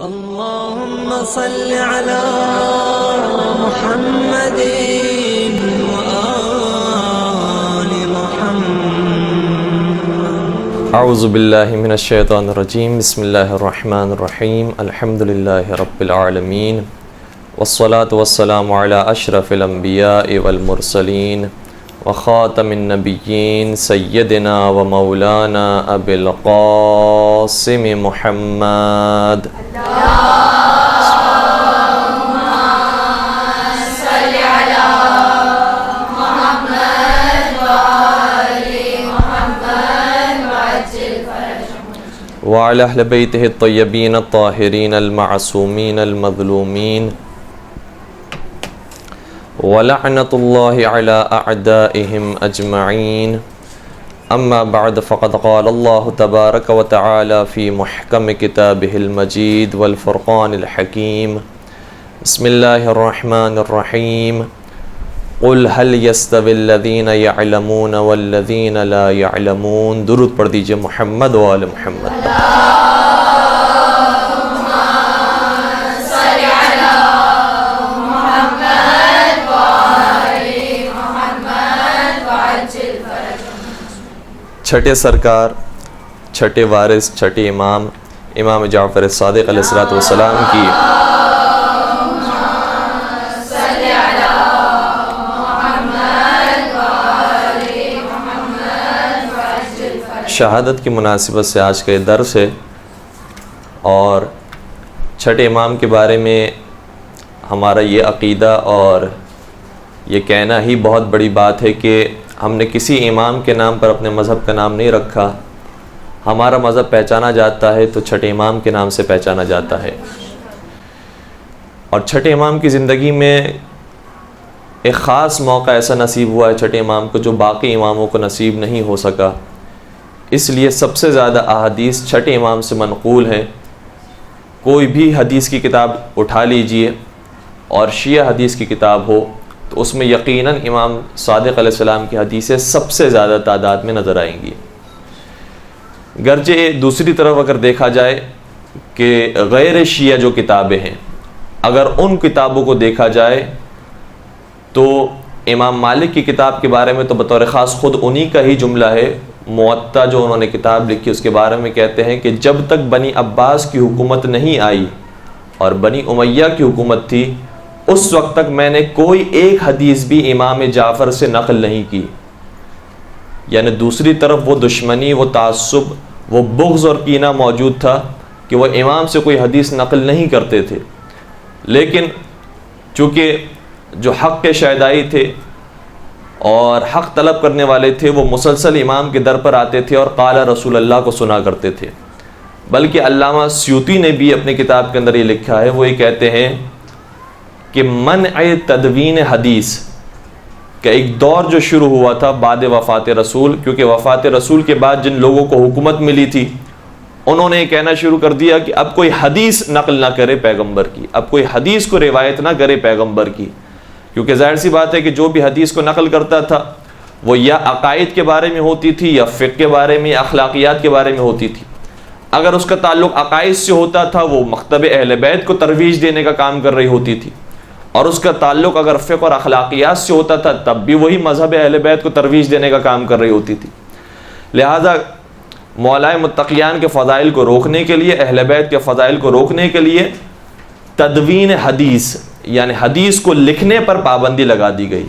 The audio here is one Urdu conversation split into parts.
اللهم صل على محمد وآل محمد. اعوذ باللہ من الشیطان الرجیم. بسم اللہ الرحمن الرحیم. الحمد للہ رب العالمین والصلاة والسلام علی اشرف الانبیاء والمرسلین وخاتم النبیین سیدنا و مولانا ابی القاسم محمد. وعلى أهل بيته الطيبين الطاهرين المعصومين المظلومين ولعنة الله على أعدائهم أجمعين. أما بعد فقد قال الله تبارك وتعالى في محكم كتابه المجيد والفرقان الحكيم. بسم الله الرحمن الرحيم. قل هل يستوي الذين يعلمون والذين لا يعلمون. درود پڑھ دیجئے محمد و آل محمد. چھٹے سرکار، چھٹے وارث، چھٹے امام، امام جعفر صادق علیہ الصلوۃ والسلام کی شہادت کی مناسبت سے آج کا یہ درس ہے، اور چھٹے امام کے بارے میں ہمارا یہ عقیدہ اور یہ کہنا ہی بہت بڑی بات ہے کہ ہم نے کسی امام کے نام پر اپنے مذہب کا نام نہیں رکھا. ہمارا مذہب پہچانا جاتا ہے تو چھٹے امام کے نام سے پہچانا جاتا ہے. اور چھٹے امام کی زندگی میں ایک خاص موقع ایسا نصیب ہوا ہے چھٹے امام کو جو باقی اماموں کو نصیب نہیں ہو سکا. اس لیے سب سے زیادہ احادیث چھٹے امام سے منقول ہیں. کوئی بھی حدیث کی کتاب اٹھا لیجئے اور شیعہ حدیث کی کتاب ہو تو اس میں یقیناً امام صادق علیہ السلام کی حدیثیں سب سے زیادہ تعداد میں نظر آئیں گی. گرچہ دوسری طرف اگر دیکھا جائے کہ غیر شیعہ جو کتابیں ہیں، اگر ان کتابوں کو دیکھا جائے تو امام مالک کی کتاب کے بارے میں تو بطور خاص خود انہی کا ہی جملہ ہے. موطا جو انہوں نے کتاب لکھی اس کے بارے میں کہتے ہیں کہ جب تک بنی عباس کی حکومت نہیں آئی اور بنی امیہ کی حکومت تھی، اس وقت تک میں نے کوئی ایک حدیث بھی امام جعفر سے نقل نہیں کی. یعنی دوسری طرف وہ دشمنی، وہ تعصب، وہ بغض اور کینہ موجود تھا کہ وہ امام سے کوئی حدیث نقل نہیں کرتے تھے. لیکن چونکہ جو حق کے شہدائی تھے اور حق طلب کرنے والے تھے، وہ مسلسل امام کے در پر آتے تھے اور قال رسول اللہ کو سنا کرتے تھے. بلکہ علامہ سیوطی نے بھی اپنی کتاب کے اندر یہ لکھا ہے، وہ یہ کہتے ہیں کہ منع تدوین حدیث کا ایک دور جو شروع ہوا تھا بعد وفات رسول، کیونکہ وفات رسول کے بعد جن لوگوں کو حکومت ملی تھی انہوں نے یہ کہنا شروع کر دیا کہ اب کوئی حدیث نقل نہ کرے پیغمبر کی، اب کوئی حدیث کو روایت نہ کرے پیغمبر کی. کیونکہ ظاہر سی بات ہے کہ جو بھی حدیث کو نقل کرتا تھا وہ یا عقائد کے بارے میں ہوتی تھی، یا فقہ کے بارے میں، یا اخلاقیات کے بارے میں ہوتی تھی. اگر اس کا تعلق عقائد سے ہوتا تھا وہ مکتب اہل بیت کو ترویج دینے کا کام کر رہی ہوتی تھی، اور اس کا تعلق اگر فقہ اور اخلاقیات سے ہوتا تھا تب بھی وہی مذہب اہل بیت کو ترویج دینے کا کام کر رہی ہوتی تھی. لہذا مولائے متقیان کے فضائل کو روکنے کے لیے، اہل بیت کے فضائل کو روکنے کے لیے تدوین حدیث یعنی حدیث کو لکھنے پر پابندی لگا دی گئی.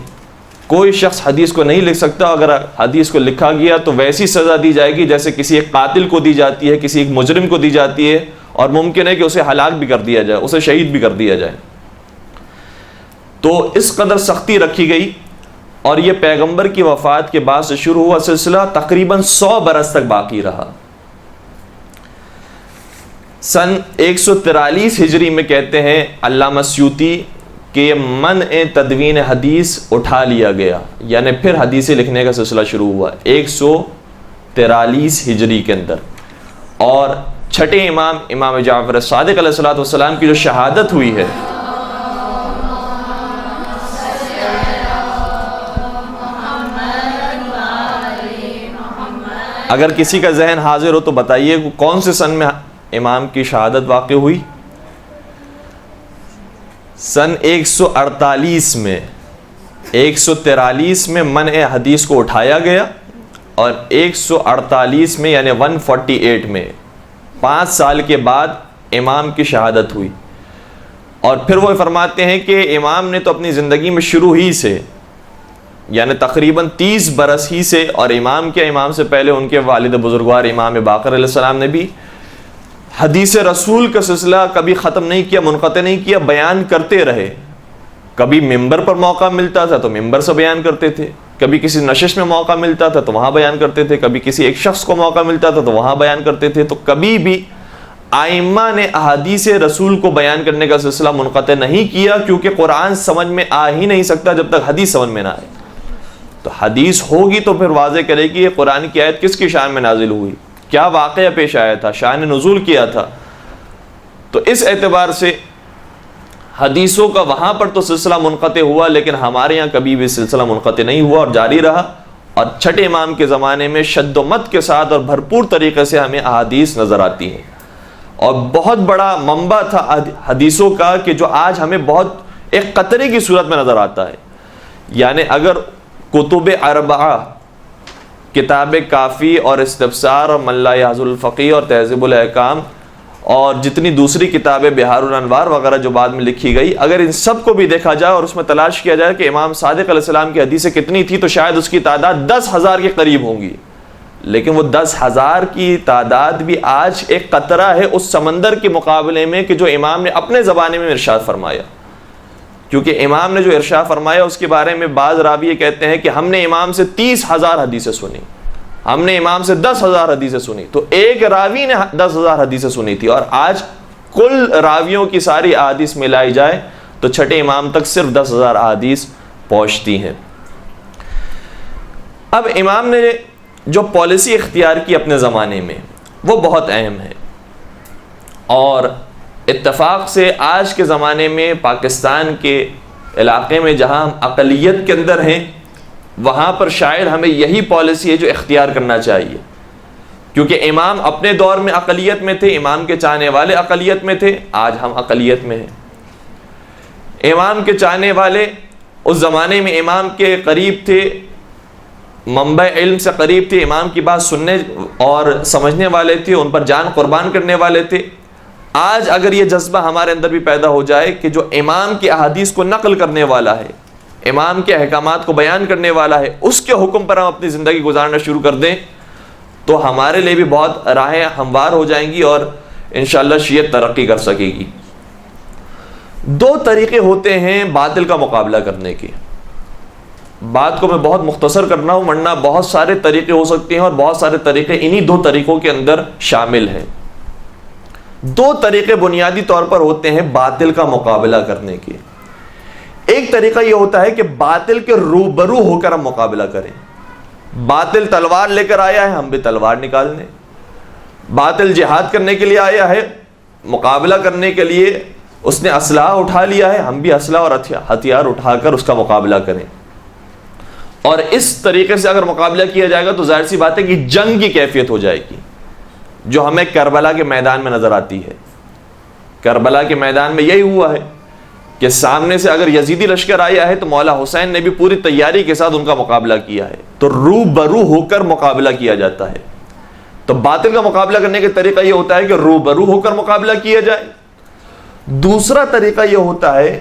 کوئی شخص حدیث کو نہیں لکھ سکتا. اگر حدیث کو لکھا گیا تو ویسی سزا دی جائے گی جیسے کسی ایک قاتل کو دی جاتی ہے، کسی ایک مجرم کو دی جاتی ہے، اور ممکن ہے کہ اسے ہلاک بھی کر دیا جائے، اسے شہید بھی کر دیا جائے. تو اس قدر سختی رکھی گئی، اور یہ پیغمبر کی وفات کے بعد سے شروع ہوا سلسلہ تقریباً 100 برس تک باقی رہا. سن 143 ہجری میں کہتے ہیں علامہ سیوطی کہ منع تدوین حدیث اٹھا لیا گیا، یعنی پھر حدیثیں لکھنے کا سلسلہ شروع ہوا 143 ہجری کے اندر. اور چھٹے امام، امام جعفر صادق علیہ الصلوۃ والسلام کی جو شہادت ہوئی ہے، اگر کسی کا ذہن حاضر ہو تو بتائیے کون سے سن میں امام کی شہادت واقع ہوئی؟ سن 148 میں 143 میں منع حدیث کو اٹھایا گیا اور 148 میں یعنی 148 میں 5 سال کے بعد امام کی شہادت ہوئی. اور پھر وہ فرماتے ہیں کہ امام نے تو اپنی زندگی میں شروع ہی سے یعنی تقریباً 30 برس ہی سے، اور امام سے پہلے ان کے والد بزرگوار امام باقر علیہ السلام نے بھی حدیث رسول کا سلسلہ کبھی ختم نہیں کیا، منقطع نہیں کیا، بیان کرتے رہے. کبھی ممبر پر موقع ملتا تھا تو ممبر سے بیان کرتے تھے، کبھی کسی نشست میں موقع ملتا تھا تو وہاں بیان کرتے تھے، کبھی کسی ایک شخص کو موقع ملتا تھا تو وہاں بیان کرتے تھے. تو کبھی بھی ائمہ نے احادیث رسول کو بیان کرنے کا سلسلہ منقطع نہیں کیا، کیونکہ قرآن سمجھ میں آ ہی نہیں سکتا جب تک حدیث سمجھ میں نہ آئے. تو حدیث ہوگی تو پھر واضح کرے گی یہ قرآن کی آیت کس کی شان میں نازل ہوئی، کیا واقعہ پیش آیا تھا، شان نزول کیا تھا. تو اس اعتبار سے حدیثوں کا وہاں پر تو سلسلہ منقطع ہوا، لیکن ہمارے یہاں کبھی بھی سلسلہ منقطع نہیں ہوا اور جاری رہا. اور چھٹے امام کے زمانے میں شد و مت کے ساتھ اور بھرپور طریقے سے ہمیں احادیث نظر آتی ہیں، اور بہت بڑا منبع تھا حدیثوں کا کہ جو آج ہمیں بہت ایک قطرے کی صورت میں نظر آتا ہے. یعنی اگر کتب اربعہ کتاب کافی اور استفسار اور من لا یحظ الفقیہ اور تہذیب الاحکام اور جتنی دوسری کتابیں بہار الانوار وغیرہ جو بعد میں لکھی گئی، اگر ان سب کو بھی دیکھا جائے اور اس میں تلاش کیا جائے کہ امام صادق علیہ السلام کی حدیثیں کتنی تھی، تو شاید اس کی تعداد 10,000 کے قریب ہوں گی. لیکن وہ 10,000 کی تعداد بھی آج ایک قطرہ ہے اس سمندر کے مقابلے میں کہ جو امام نے اپنے زمانے میں ارشاد فرمایا. کیونکہ امام نے جو ارشاد فرمایا اس کے بارے میں بعض راوی یہ کہتے ہیں کہ ہم نے امام سے 30,000 حدیثیں سنی، ہم نے امام سے 10,000 حدیثیں سنی. تو ایک راوی نے 10,000 حدیثیں سنی تھی، اور آج کل راویوں کی ساری احادیث ملائی جائے تو چھٹے امام تک صرف 10,000 احادیث پہنچتی ہیں. اب امام نے جو پالیسی اختیار کی اپنے زمانے میں وہ بہت اہم ہے، اور اتفاق سے آج کے زمانے میں پاکستان کے علاقے میں جہاں ہم اقلیت کے اندر ہیں وہاں پر شاید ہمیں یہی پالیسی ہے جو اختیار کرنا چاہیے. کیونکہ امام اپنے دور میں اقلیت میں تھے، امام کے چاہنے والے اقلیت میں تھے، آج ہم اقلیت میں ہیں. امام کے چاہنے والے اس زمانے میں امام کے قریب تھے، منبع علم سے قریب تھے، امام کی بات سننے اور سمجھنے والے تھے، ان پر جان قربان کرنے والے تھے. آج اگر یہ جذبہ ہمارے اندر بھی پیدا ہو جائے کہ جو امام کی احادیث کو نقل کرنے والا ہے، امام کے احکامات کو بیان کرنے والا ہے، اس کے حکم پر ہم اپنی زندگی گزارنا شروع کر دیں، تو ہمارے لیے بھی بہت راہیں ہموار ہو جائیں گی اور انشاءاللہ شیعت ترقی کر سکے گی. 2 طریقے ہوتے ہیں باطل کا مقابلہ کرنے کے. بات کو میں بہت مختصر کرنا ہوں، ورنہ بہت سارے طریقے ہو سکتے ہیں، اور بہت سارے طریقے انہی 2 طریقوں کے اندر شامل ہیں. 2 طریقے بنیادی طور پر ہوتے ہیں باطل کا مقابلہ کرنے کے. ایک طریقہ یہ ہوتا ہے کہ باطل کے روبرو ہو کر ہم مقابلہ کریں. باطل تلوار لے کر آیا ہے، ہم بھی تلوار نکال لیں. باطل جہاد کرنے کے لیے آیا ہے، مقابلہ کرنے کے لیے اس نے اسلحہ اٹھا لیا ہے، ہم بھی اسلحہ اور ہتھیار اٹھا کر اس کا مقابلہ کریں. اور اس طریقے سے اگر مقابلہ کیا جائے گا تو ظاہر سی بات ہے کہ جنگ کی کیفیت ہو جائے گی، جو ہمیں کربلا کے میدان میں نظر آتی ہے. کربلا کے میدان میں یہی ہوا ہے کہ سامنے سے اگر یزیدی لشکر آیا ہے تو مولا حسین نے بھی پوری تیاری کے ساتھ ان کا مقابلہ کیا ہے. تو روبرو ہو کر مقابلہ کیا جاتا ہے. تو باطل کا مقابلہ کرنے کا طریقہ یہ ہوتا ہے کہ روبرو ہو کر مقابلہ کیا جائے. دوسرا طریقہ یہ ہوتا ہے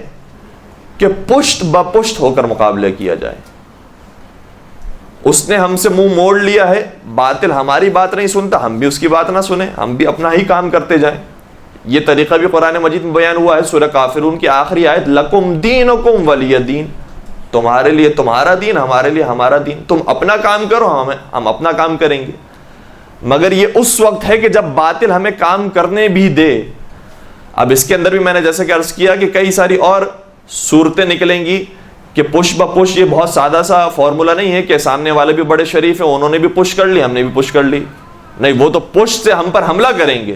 کہ پشت بپشت ہو کر مقابلہ کیا جائے. اس نے ہم سے منہ موڑ لیا ہے، باطل ہماری بات نہیں سنتا، ہم بھی اس کی بات نہ سنیں، ہم بھی اپنا ہی کام کرتے جائیں. یہ طریقہ بھی قرآن مجید میں بیان ہوا ہے. سورہ کافرون کی آخری آیت لکم دینکم ولی دین، تمہارے لیے تمہارا دین، ہمارے لیے ہمارا دین. تم اپنا کام کرو، ہم اپنا کام کریں گے. مگر یہ اس وقت ہے کہ جب باطل ہمیں کام کرنے بھی دے. اب اس کے اندر بھی میں نے جیسے کہ عرض کیا کہ کئی ساری اور صورتیں نکلیں گی کہ پش بپش یہ بہت سادہ سا فارمولا نہیں ہے کہ سامنے والے بھی بڑے شریف ہیں، انہوں نے بھی پش کر لی، ہم نے بھی پش کر لی. نہیں، وہ تو پش سے ہم پر حملہ کریں گے.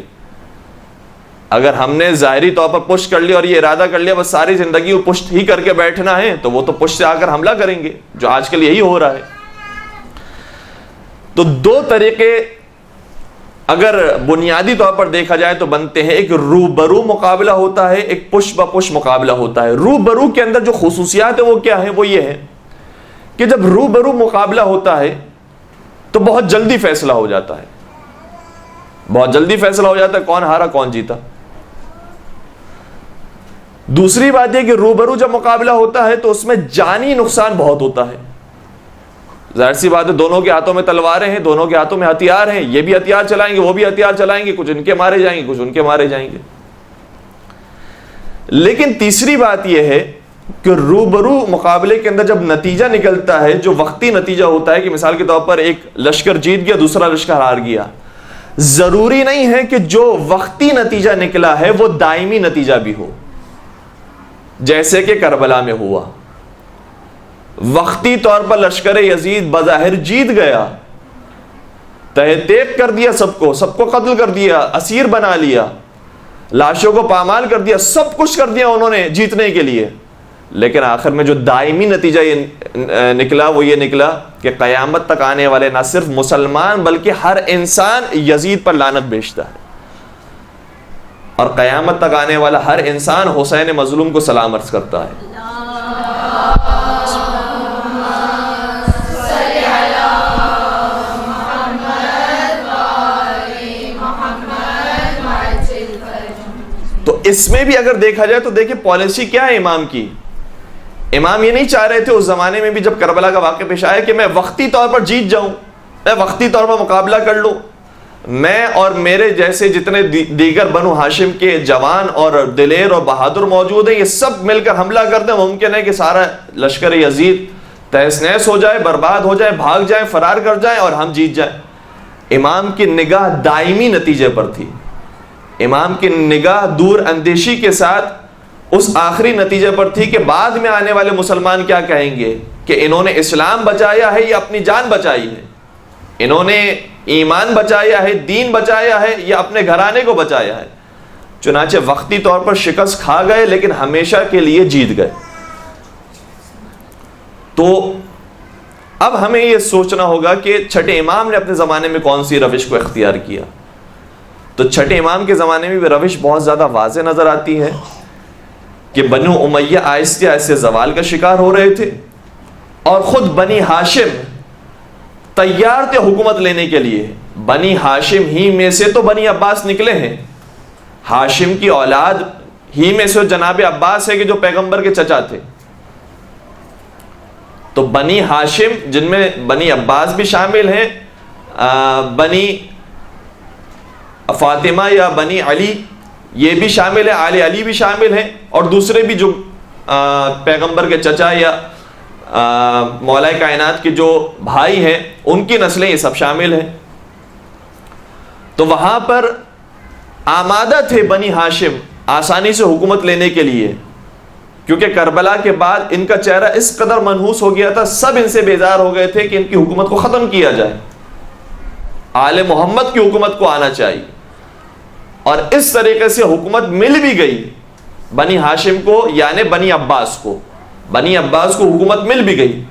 اگر ہم نے ظاہری طور پر پش کر لیا اور یہ ارادہ کر لیا بس ساری زندگی وہ پش ہی کر کے بیٹھنا ہے، تو وہ تو پش سے آ کر حملہ کریں گے، جو آج کل یہی ہو رہا ہے. تو 2 طریقے اگر بنیادی طور پر دیکھا جائے تو بنتے ہیں. ایک روبرو مقابلہ ہوتا ہے, ایک پش بپش مقابلہ ہوتا ہے. روبرو کے اندر جو خصوصیات ہیں وہ کیا ہیں؟ وہ یہ ہے کہ جب روبرو مقابلہ ہوتا ہے تو بہت جلدی فیصلہ ہو جاتا ہے, بہت جلدی فیصلہ ہو جاتا ہے کون ہارا کون جیتا. دوسری بات یہ کہ روبرو جب مقابلہ ہوتا ہے تو اس میں جانی نقصان بہت ہوتا ہے. ظاہر سی بات ہے, دونوں کے ہاتھوں میں تلواریں ہیں, دونوں کے ہاتھوں میں ہتھیار ہیں, یہ بھی ہتھیار چلائیں گے وہ بھی ہتھیار چلائیں گے, کچھ ان کے مارے جائیں گے کچھ ان کے مارے جائیں گے. لیکن تیسری بات یہ ہے کہ روبرو مقابلے کے اندر جب نتیجہ نکلتا ہے جو وقتی نتیجہ ہوتا ہے, کہ مثال کے طور پر ایک لشکر جیت گیا دوسرا لشکر ہار گیا, ضروری نہیں ہے کہ جو وقتی نتیجہ نکلا ہے وہ دائمی نتیجہ بھی ہو. جیسے کہ کربلا میں ہوا, وقتی طور پر لشکر یزید بظاہر جیت گیا, تہہ تیغ کر دیا, سب کو قتل کر دیا, اسیر بنا لیا, لاشوں کو پامال کر دیا, سب کچھ کر دیا انہوں نے جیتنے کے لیے, لیکن آخر میں جو دائمی نتیجہ یہ نکلا وہ یہ نکلا کہ قیامت تک آنے والے نہ صرف مسلمان بلکہ ہر انسان یزید پر لعنت بھیجتا ہے, اور قیامت تک آنے والا ہر انسان حسین مظلوم کو سلام عرض کرتا ہے. تو اس میں بھی اگر دیکھا جائے تو دیکھیں پالیسی کیا ہے امام کی. امام یہ نہیں چاہ رہے تھے اس زمانے میں بھی جب کربلا کا واقعہ پیش آیا کہ میں وقتی طور پر جیت جاؤں, میں وقتی طور پر مقابلہ کر لوں, میں اور میرے جیسے جتنے دیگر بنو ہاشم کے جوان اور دلیر اور بہادر موجود ہیں یہ سب مل کر حملہ کر دیں, ممکن ہے کہ سارا لشکر یزید تہس نہس ہو جائے, برباد ہو جائے, بھاگ جائیں, فرار کر جائیں اور ہم جیت جائیں. امام کی نگاہ دائمی نتیجے پر تھی, امام کی نگاہ دور اندیشی کے ساتھ اس آخری نتیجے پر تھی کہ بعد میں آنے والے مسلمان کیا کہیں گے کہ انہوں نے اسلام بچایا ہے یا اپنی جان بچائی ہے, انہوں نے ایمان بچایا ہے, دین بچایا ہے یا اپنے گھرانے کو بچایا ہے. چنانچہ وقتی طور پر شکست کھا گئے لیکن ہمیشہ کے لیے جیت گئے. تو اب ہمیں یہ سوچنا ہوگا کہ چھٹے امام نے اپنے زمانے میں کون سی روش کو اختیار کیا. تو چھٹے امام کے زمانے میں بھی روش بہت زیادہ واضح نظر آتی ہے کہ بنو امیہ آہستہ آہستہ زوال کا شکار ہو رہے تھے, اور خود بنی ہاشم تیار تھے حکومت لینے کے لیے. بنی ہاشم ہی میں سے تو بنی عباس نکلے ہیں, ہاشم کی اولاد ہی میں سے جناب عباس ہے کہ جو پیغمبر کے چچا تھے. تو بنی ہاشم جن میں بنی عباس بھی شامل ہیں, بنی فاطمہ یا بنی علی یہ بھی شامل ہے, آل علی بھی شامل ہیں, اور دوسرے بھی جو پیغمبر کے چچا یا مولا کائنات کے جو بھائی ہیں ان کی نسلیں یہ سب شامل ہیں. تو وہاں پر آمادہ تھے بنی ہاشم آسانی سے حکومت لینے کے لیے, کیونکہ کربلا کے بعد ان کا چہرہ اس قدر منحوس ہو گیا تھا, سب ان سے بیزار ہو گئے تھے کہ ان کی حکومت کو ختم کیا جائے, آل محمد کی حکومت کو آنا چاہیے. اور اس طریقے سے حکومت مل بھی گئی بنی ہاشم کو, یعنی بنی عباس کو. بنی عباس کو حکومت مل بھی گئی,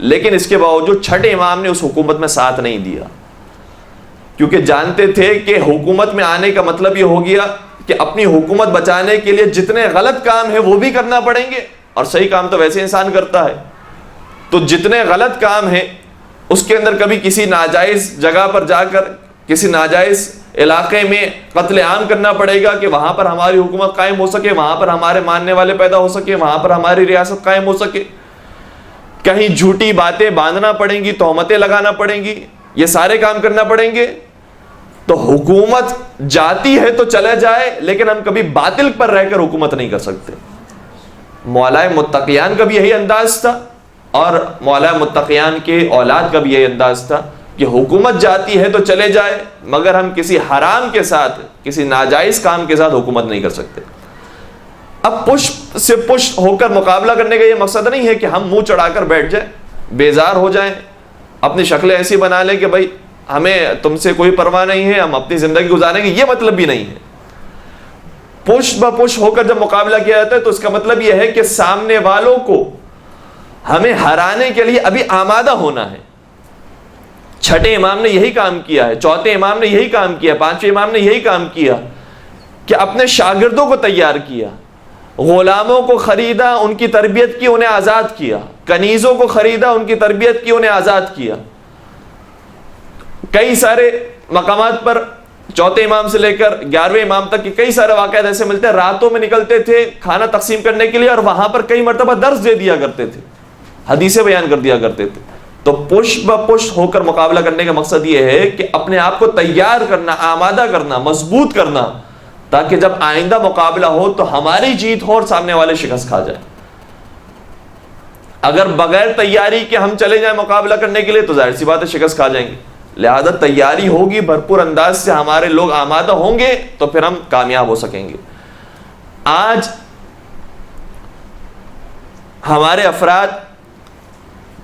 لیکن اس کے باوجود چھٹے امام نے اس حکومت میں ساتھ نہیں دیا, کیونکہ جانتے تھے کہ حکومت میں آنے کا مطلب یہ ہو گیا کہ اپنی حکومت بچانے کے لیے جتنے غلط کام ہیں وہ بھی کرنا پڑیں گے, اور صحیح کام تو ویسے انسان کرتا ہے. تو جتنے غلط کام ہیں اس کے اندر کبھی کسی ناجائز جگہ پر جا کر کسی ناجائز علاقے میں قتل عام کرنا پڑے گا کہ وہاں پر ہماری حکومت قائم ہو سکے, وہاں پر ہمارے ماننے والے پیدا ہو سکے, وہاں پر ہماری ریاست قائم ہو سکے. کہیں جھوٹی باتیں باندھنا پڑیں گی, تہمتیں لگانا پڑیں گی, یہ سارے کام کرنا پڑیں گے. تو حکومت جاتی ہے تو چلا جائے, لیکن ہم کبھی باطل پر رہ کر حکومت نہیں کر سکتے. مولا متقیان کا بھی یہی انداز تھا, اور مولا متقیان کے اولاد کا بھی یہی انداز تھا کہ حکومت جاتی ہے تو چلے جائے, مگر ہم کسی حرام کے ساتھ, کسی ناجائز کام کے ساتھ حکومت نہیں کر سکتے. اب پش سے پش ہو کر مقابلہ کرنے کا یہ مقصد نہیں ہے کہ ہم منہ چڑھا کر بیٹھ جائیں, بیزار ہو جائیں, اپنی شکلیں ایسی بنا لیں کہ بھائی ہمیں تم سے کوئی پرواہ نہیں ہے, ہم اپنی زندگی گزاریں گے, یہ مطلب بھی نہیں ہے. پش بپش ہو کر جب مقابلہ کیا جاتا ہے تو اس کا مطلب یہ ہے کہ سامنے والوں کو ہمیں ہرانے کے لیے ابھی آمادہ ہونا ہے. چھٹے امام نے یہی کام کیا ہے، چوتھے امام نے یہی کام کیا، پانچویں امام نے یہی کام کیا کہ اپنے شاگردوں کو تیار کیا، غلاموں کو خریدا، ان کی تربیت کی، انہیں آزاد کیا، کنیزوں کو خریدا، ان کی تربیت کی، انہیں آزاد کیا۔ کئی سارے مقامات پر چوتھے امام سے لے کر 11ویں امام تک کے کئی سارے واقعات ایسے ملتے ہیں، راتوں میں نکلتے تھے کھانا تقسیم کرنے کے لیے اور وہاں پر کئی مرتبہ درس دے دیا کرتے تھے، حدیثیں بیان کر دیا کرتے تھے۔ تو پشت بہ پشت ہو کر مقابلہ کرنے کا مقصد یہ ہے کہ اپنے آپ کو تیار کرنا، آمادہ کرنا، مضبوط کرنا، تاکہ جب آئندہ مقابلہ ہو تو ہماری جیت ہو اور سامنے والے شکست کھا جائیں۔ اگر بغیر تیاری کے ہم چلے جائیں مقابلہ کرنے کے لیے تو ظاہر سی بات ہے شکست کھا جائیں گے۔ لہذا تیاری ہوگی، بھرپور انداز سے ہمارے لوگ آمادہ ہوں گے تو پھر ہم کامیاب ہو سکیں گے۔ آج ہمارے افراد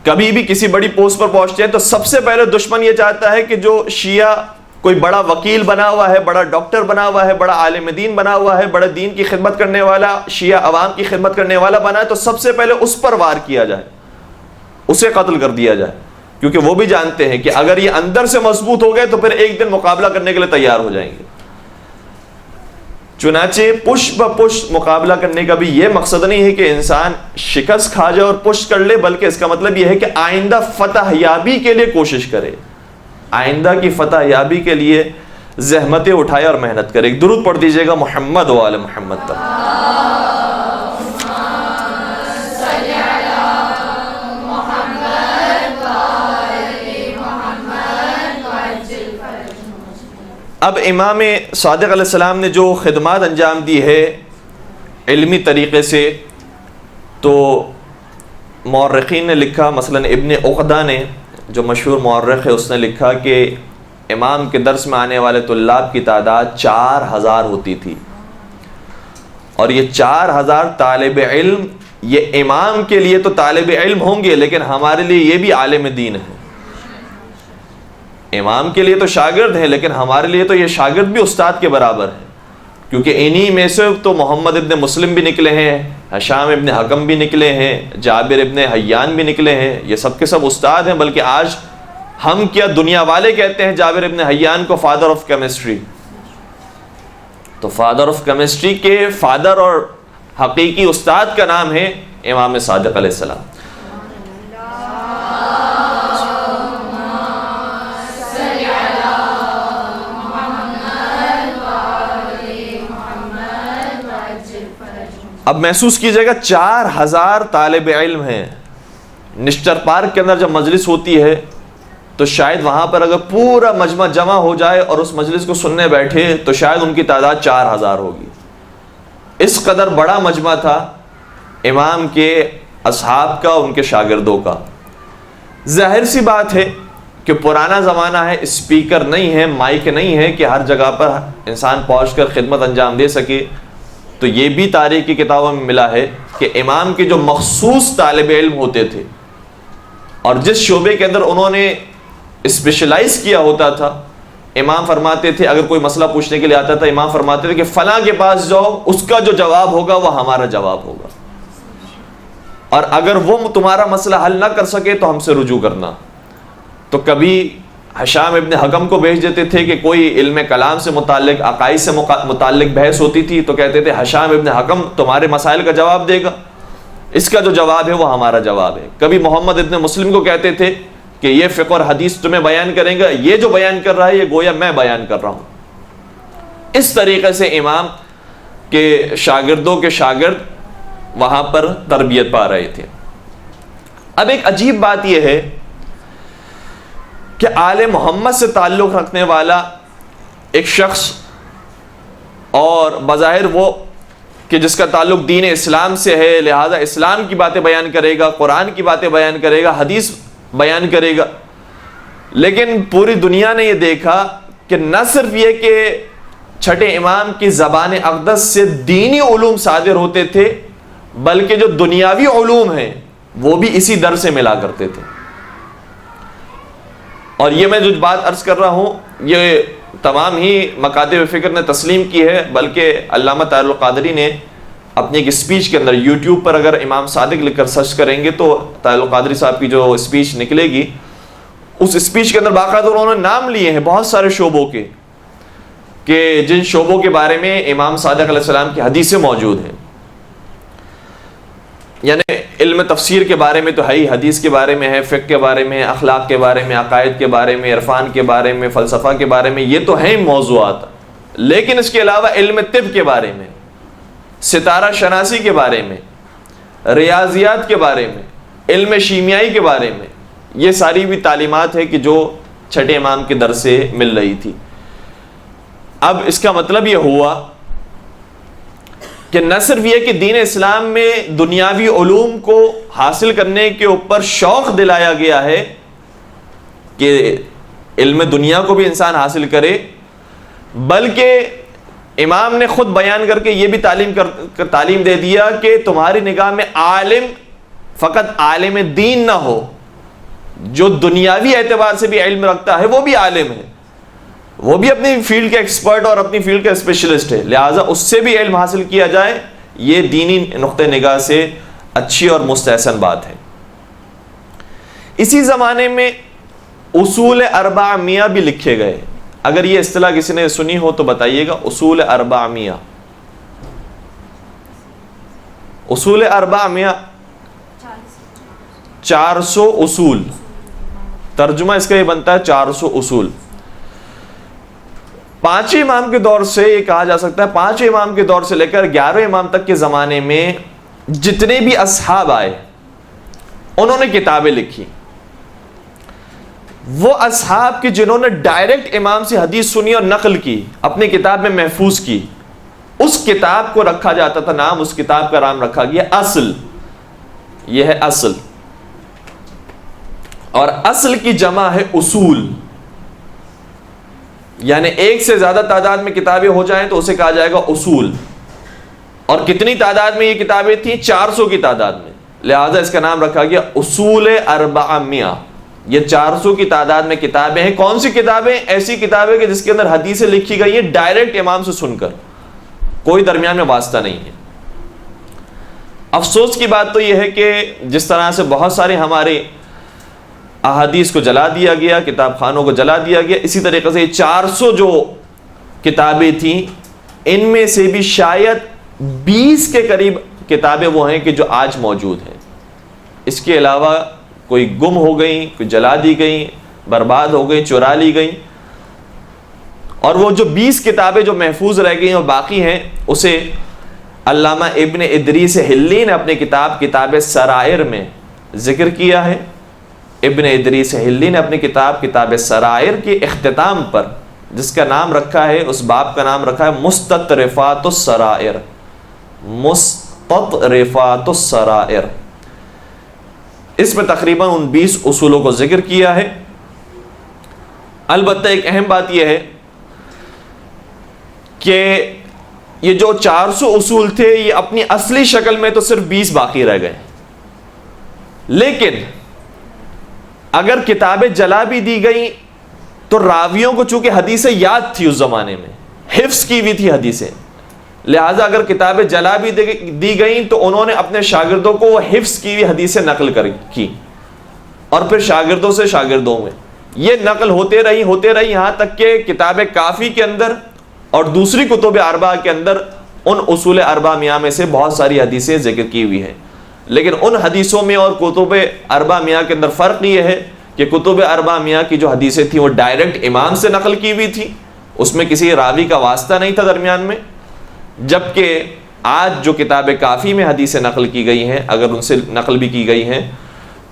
کبھی بھی کسی بڑی پوسٹ پر پہنچتے ہیں تو سب سے پہلے دشمن یہ چاہتا ہے کہ جو شیعہ کوئی بڑا وکیل بنا ہوا ہے، بڑا ڈاکٹر بنا ہوا ہے، بڑا عالم دین بنا ہوا ہے، بڑا دین کی خدمت کرنے والا، شیعہ عوام کی خدمت کرنے والا بنا ہے، تو سب سے پہلے اس پر وار کیا جائے، اسے قتل کر دیا جائے، کیونکہ وہ بھی جانتے ہیں کہ اگر یہ اندر سے مضبوط ہو گئے تو پھر ایک دن مقابلہ کرنے کے لیے تیار ہو جائیں گے۔ چنانچہ پشت بہ پشت مقابلہ کرنے کا بھی یہ مقصد نہیں ہے کہ انسان شکست کھا جائے اور پشت کر لے، بلکہ اس کا مطلب یہ ہے کہ آئندہ فتح یابی کے لیے کوشش کرے، آئندہ کی فتح یابی کے لیے زحمتیں اٹھائے اور محنت کرے۔ ایک درود پڑھ دیجئے گا محمد و آل محمد پر۔ اب امام صادق علیہ السلام نے جو خدمات انجام دی ہے علمی طریقے سے، تو مورخین نے لکھا، مثلا ابن عقدہ نے جو مشہور مورخ ہے اس نے لکھا کہ امام کے درس میں آنے والے طلاب کی تعداد 4000 ہوتی تھی، اور یہ 4000 طالب علم یہ امام کے لیے تو طالب علم ہوں گے لیکن ہمارے لیے یہ بھی عالم دین ہے۔ امام کے لیے تو شاگرد ہیں لیکن ہمارے لیے تو یہ شاگرد بھی استاد کے برابر ہے، کیونکہ انہی میں سے تو محمد ابن مسلم بھی نکلے ہیں، ہشام ابن حکم بھی نکلے ہیں، جابر ابن حیان بھی نکلے ہیں، یہ سب کے سب استاد ہیں۔ بلکہ آج ہم کیا دنیا والے کہتے ہیں جابر ابن حیان کو فادر آف کیمسٹری، تو فادر آف کیمسٹری کے فادر اور حقیقی استاد کا نام ہے امام صادق علیہ السلام۔ اب محسوس کیجئے گا 4000 طالب علم ہیں، نشتر پارک کے اندر جب مجلس ہوتی ہے تو شاید وہاں پر اگر پورا مجمع جمع ہو جائے اور اس مجلس کو سننے بیٹھے تو شاید ان کی تعداد 4000 ہوگی۔ اس قدر بڑا مجمع تھا امام کے اصحاب کا، ان کے شاگردوں کا۔ ظاہر سی بات ہے کہ پرانا زمانہ ہے، اسپیکر نہیں ہے، مائک نہیں ہے کہ ہر جگہ پر انسان پہنچ کر خدمت انجام دے سکے۔ تو یہ بھی تاریخ کی کتابوں میں ملا ہے کہ امام کے جو مخصوص طالب علم ہوتے تھے اور جس شعبے کے اندر انہوں نے اسپیشلائز کیا ہوتا تھا، امام فرماتے تھے، اگر کوئی مسئلہ پوچھنے کے لیے آتا تھا امام فرماتے تھے کہ فلاں کے پاس جاؤ، اس کا جو جواب ہوگا وہ ہمارا جواب ہوگا، اور اگر وہ تمہارا مسئلہ حل نہ کر سکے تو ہم سے رجوع کرنا۔ تو کبھی ہشام ابن حکم کو بھیج دیتے تھے کہ کوئی علم کلام سے متعلق، عقائد سے متعلق بحث ہوتی تھی تو کہتے تھے ہشام ابن حکم تمہارے مسائل کا جواب دے گا، اس کا جو جواب ہے وہ ہمارا جواب ہے۔ کبھی محمد ابن مسلم کو کہتے تھے کہ یہ فقہ اور حدیث تمہیں بیان کریں گا، یہ جو بیان کر رہا ہے یہ گویا میں بیان کر رہا ہوں۔ اس طریقے سے امام کے شاگردوں کے شاگرد وہاں پر تربیت پا رہے تھے۔ اب ایک عجیب بات یہ ہے کہ آل محمد سے تعلق رکھنے والا ایک شخص، اور بظاہر وہ کہ جس کا تعلق دین اسلام سے ہے لہذا اسلام کی باتیں بیان کرے گا، قرآن کی باتیں بیان کرے گا، حدیث بیان کرے گا، لیکن پوری دنیا نے یہ دیکھا کہ نہ صرف یہ کہ چھٹے امام کی زبان اقدس سے دینی علوم صادر ہوتے تھے بلکہ جو دنیاوی علوم ہیں وہ بھی اسی در سے ملا کرتے تھے۔ اور یہ میں جو بات عرض کر رہا ہوں یہ تمام ہی مکاتب فکر نے تسلیم کی ہے، بلکہ علامہ طاہر القادری نے اپنی ایک اسپیچ کے اندر، یوٹیوب پر اگر امام صادق لکھ کر سرچ کریں گے تو طاہر القادری صاحب کی جو اسپیچ نکلے گی اس اسپیچ کے اندر باقاعدہ انہوں نے نام لیے ہیں بہت سارے شعبوں کے، کہ جن شعبوں کے بارے میں امام صادق علیہ السلام کی حدیثیں موجود ہیں. یعنی علم تفسیر کے بارے میں تو ہے ہی، حدیث کے بارے میں ہے، فقہ کے بارے میں، اخلاق کے بارے میں، عقائد کے بارے میں، عرفان کے بارے میں، فلسفہ کے بارے میں، یہ تو ہیں موضوعات. لیکن اس کے علاوہ علم طب کے بارے میں، ستارہ شناسی کے بارے میں، ریاضیات کے بارے میں، علم شیمیائی کے بارے میں، یہ ساری بھی تعلیمات ہے کہ جو چھٹے امام کے در سے مل رہی تھی. اب اس کا مطلب یہ ہوا کہ نہ صرف یہ کہ دین اسلام میں دنیاوی علوم کو حاصل کرنے کے اوپر شوق دلایا گیا ہے کہ علم دنیا کو بھی انسان حاصل کرے، بلکہ امام نے خود بیان کر کے یہ بھی تعلیم دے دیا کہ تمہاری نگاہ میں عالم فقط عالم دین نہ ہو، جو دنیاوی اعتبار سے بھی علم رکھتا ہے وہ بھی عالم ہے، وہ بھی اپنی فیلڈ کا ایکسپرٹ اور اپنی فیلڈ کا اسپیشلسٹ ہے، لہٰذا اس سے بھی علم حاصل کیا جائے. یہ دینی نقطہ نگاہ سے اچھی اور مستحسن بات ہے. اسی زمانے میں اصول اربع میہ بھی لکھے گئے. اگر یہ اصطلاح کسی نے سنی ہو تو بتائیے گا. اصول اربع میہ، اصول اربع میہ 400 اصول، ترجمہ اس کا یہ بنتا ہے 400 اصول. پانچویں امام کے دور سے یہ کہا جا سکتا ہے، پانچویں امام کے دور سے لے کر 11ویں امام تک کے زمانے میں جتنے بھی اصحاب آئے انہوں نے کتابیں لکھی. وہ اصحاب کے جنہوں نے ڈائریکٹ امام سے حدیث سنی اور نقل کی، اپنی کتاب میں محفوظ کی، اس کتاب کو رکھا جاتا تھا نام، اس کتاب کا نام رکھا گیا اصل. یہ ہے اصل، اور اصل کی جمع ہے اصول. یعنی ایک سے زیادہ تعداد میں کتابیں ہو جائیں تو اسے کہا جائے گا اصول. اور کتنی تعداد میں یہ کتابیں تھیں؟ 400 کی تعداد میں، لہذا اس کا نام رکھا گیا اصول اربع میہ. یہ 400 کی تعداد میں کتابیں ہیں. کون سی کتابیں؟ ایسی کتابیں کہ جس کے اندر حدیثیں لکھی گئی ہیں ڈائریکٹ امام سے سن کر، کوئی درمیان میں واسطہ نہیں ہے. افسوس کی بات تو یہ ہے کہ جس طرح سے بہت سارے ہمارے احادیث کو جلا دیا گیا، کتاب خانوں کو جلا دیا گیا، اسی طریقے سے 400 جو کتابیں تھیں ان میں سے بھی شاید 20 کے قریب کتابیں وہ ہیں کہ جو آج موجود ہیں. اس کے علاوہ کوئی گم ہو گئیں، کوئی جلا دی گئیں، برباد ہو گئیں، چرا لی گئیں. اور وہ جو 20 کتابیں جو محفوظ رہ گئی اور باقی ہیں، اسے علامہ ابن ادریس حلی نے اپنی کتاب سرائر میں ذکر کیا ہے. ابن ادریس حلی نے اپنی کتاب سرائر کے اختتام پر جس کا نام رکھا ہے، اس باب کا نام رکھا ہے مستطرفات السرائر. مستطرفات السرائر، اس میں تقریباً ان 20 اصولوں کو ذکر کیا ہے. البتہ ایک اہم بات یہ ہے کہ یہ جو 400 اصول تھے یہ اپنی اصلی شکل میں تو صرف 20 باقی رہ گئے. لیکن اگر کتابیں جلا بھی دی گئیں تو راویوں کو چونکہ حدیثیں یاد تھی، اس زمانے میں حفظ کی ہوئی تھی حدیثیں، لہٰذا اگر کتابیں جلا بھی دی گئیں تو انہوں نے اپنے شاگردوں کو وہ حفظ کی ہوئی حدیثیں نقل کی، اور پھر شاگردوں سے شاگردوں میں یہ نقل ہوتے رہی یہاں تک کہ کتاب کافی کے اندر اور دوسری کتب اربعہ کے اندر ان اصول اربعہ میہ میں سے بہت ساری حدیثیں ذکر کی ہوئی ہیں. لیکن ان حدیثوں میں اور کتب اربعہ میہ کے اندر فرق یہ ہے کہ کتب اربعہ میہ کی جو حدیثیں تھیں وہ ڈائریکٹ امام سے نقل کی ہوئی تھی، اس میں کسی راوی کا واسطہ نہیں تھا درمیان میں. جبکہ آج جو کتاب کافی میں حدیثیں نقل کی گئی ہیں، اگر ان سے نقل بھی کی گئی ہیں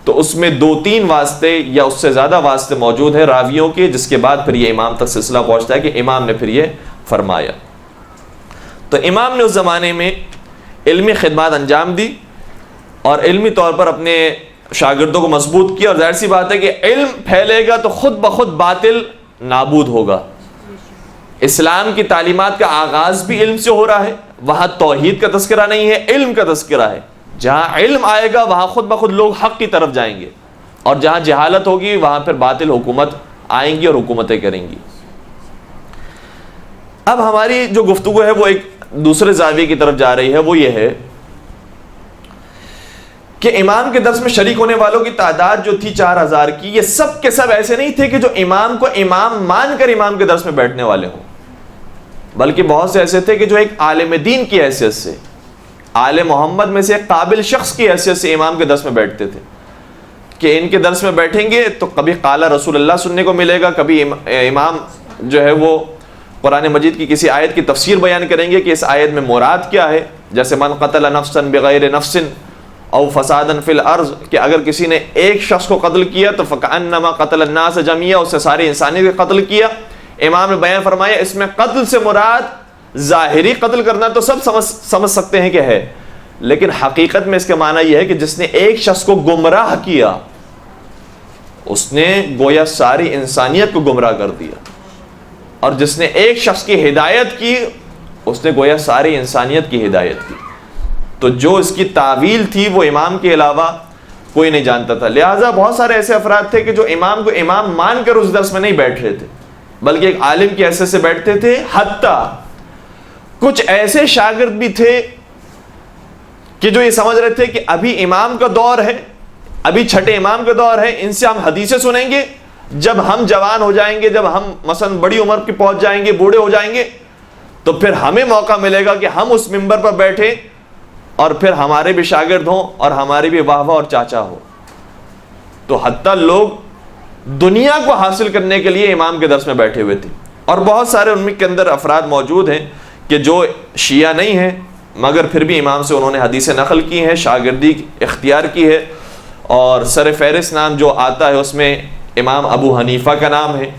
تو اس میں 2-3 واسطے یا اس سے زیادہ واسطے موجود ہیں راویوں کے، جس کے بعد پھر یہ امام تک سلسلہ پہنچتا ہے کہ امام نے پھر یہ فرمایا. تو امام نے اس زمانے میں علمی خدمات انجام دی اور علمی طور پر اپنے شاگردوں کو مضبوط کیا. اور ظاہر سی بات ہے کہ علم پھیلے گا تو خود بخود باطل نابود ہوگا. اسلام کی تعلیمات کا آغاز بھی علم سے ہو رہا ہے. وہاں توحید کا تذکرہ نہیں ہے، علم کا تذکرہ ہے. جہاں علم آئے گا وہاں خود بخود لوگ حق کی طرف جائیں گے، اور جہاں جہالت ہوگی وہاں پھر باطل حکومت آئیں گی اور حکومتیں کریں گی. اب ہماری جو گفتگو ہے وہ ایک دوسرے زاویے کی طرف جا رہی ہے. وہ یہ ہے کہ امام کے درس میں شریک ہونے والوں کی تعداد جو تھی 4000 کی، یہ سب کے سب ایسے نہیں تھے کہ جو امام کو امام مان کر امام کے درس میں بیٹھنے والے ہوں، بلکہ بہت سے ایسے تھے کہ جو ایک عالم دین کی حیثیت سے، آل محمد میں سے ایک قابل شخص کی حیثیت سے امام کے درس میں بیٹھتے تھے، کہ ان کے درس میں بیٹھیں گے تو کبھی قال رسول اللہ سننے کو ملے گا، کبھی امام جو ہے وہ قرآن مجید کی کسی آیت کی تفسیر بیان کریں گے کہ اس آیت میں مراد کیا ہے، جیسے من قتل نفسا بغیر نفس او فسادا فی الارض، کہ اگر کسی نے ایک شخص کو قتل کیا تو فکأنما قتل الناس جميعا، اس سے ساری انسانیت کو قتل کیا۔ امام نے بیان فرمایا اس میں قتل سے مراد ظاہری قتل کرنا تو سب سمجھ سکتے ہیں کہ ہے، لیکن حقیقت میں اس کا معنی یہ ہے کہ جس نے ایک شخص کو گمراہ کیا اس نے گویا ساری انسانیت کو گمراہ کر دیا، اور جس نے ایک شخص کی ہدایت کی اس نے گویا ساری انسانیت کی ہدایت کی۔ تو جو اس کی تعویل تھی وہ امام کے علاوہ کوئی نہیں جانتا تھا، لہٰذا بہت سارے ایسے افراد تھے کہ جو امام کو امام مان کر اس درس میں نہیں بیٹھ رہے تھے بلکہ ایک عالم کی حیثیت سے بیٹھتے تھے، حتیٰ کچھ ایسے شاگرد بھی تھے کہ جو یہ سمجھ رہے تھے کہ ابھی امام کا دور ہے، ابھی چھٹے امام کا دور ہے، ان سے ہم حدیثیں سنیں گے، جب ہم جوان ہو جائیں گے، جب ہم مثلا بڑی عمر کے پہنچ جائیں گے، بوڑھے ہو جائیں گے، تو پھر ہمیں موقع ملے گا کہ ہم اس منبر پر بیٹھیں اور پھر ہمارے بھی شاگرد ہوں اور ہماری بھی واہ واہ اور چاچا ہو۔ تو حتیٰ لوگ دنیا کو حاصل کرنے کے لیے امام کے درس میں بیٹھے ہوئے تھے، اور بہت سارے ان کے اندر افراد موجود ہیں کہ جو شیعہ نہیں ہیں مگر پھر بھی امام سے انہوں نے حدیثیں نقل کی ہیں، شاگردی اختیار کی ہے، اور سر فہرست نام جو آتا ہے اس میں امام ابو حنیفہ کا نام ہے،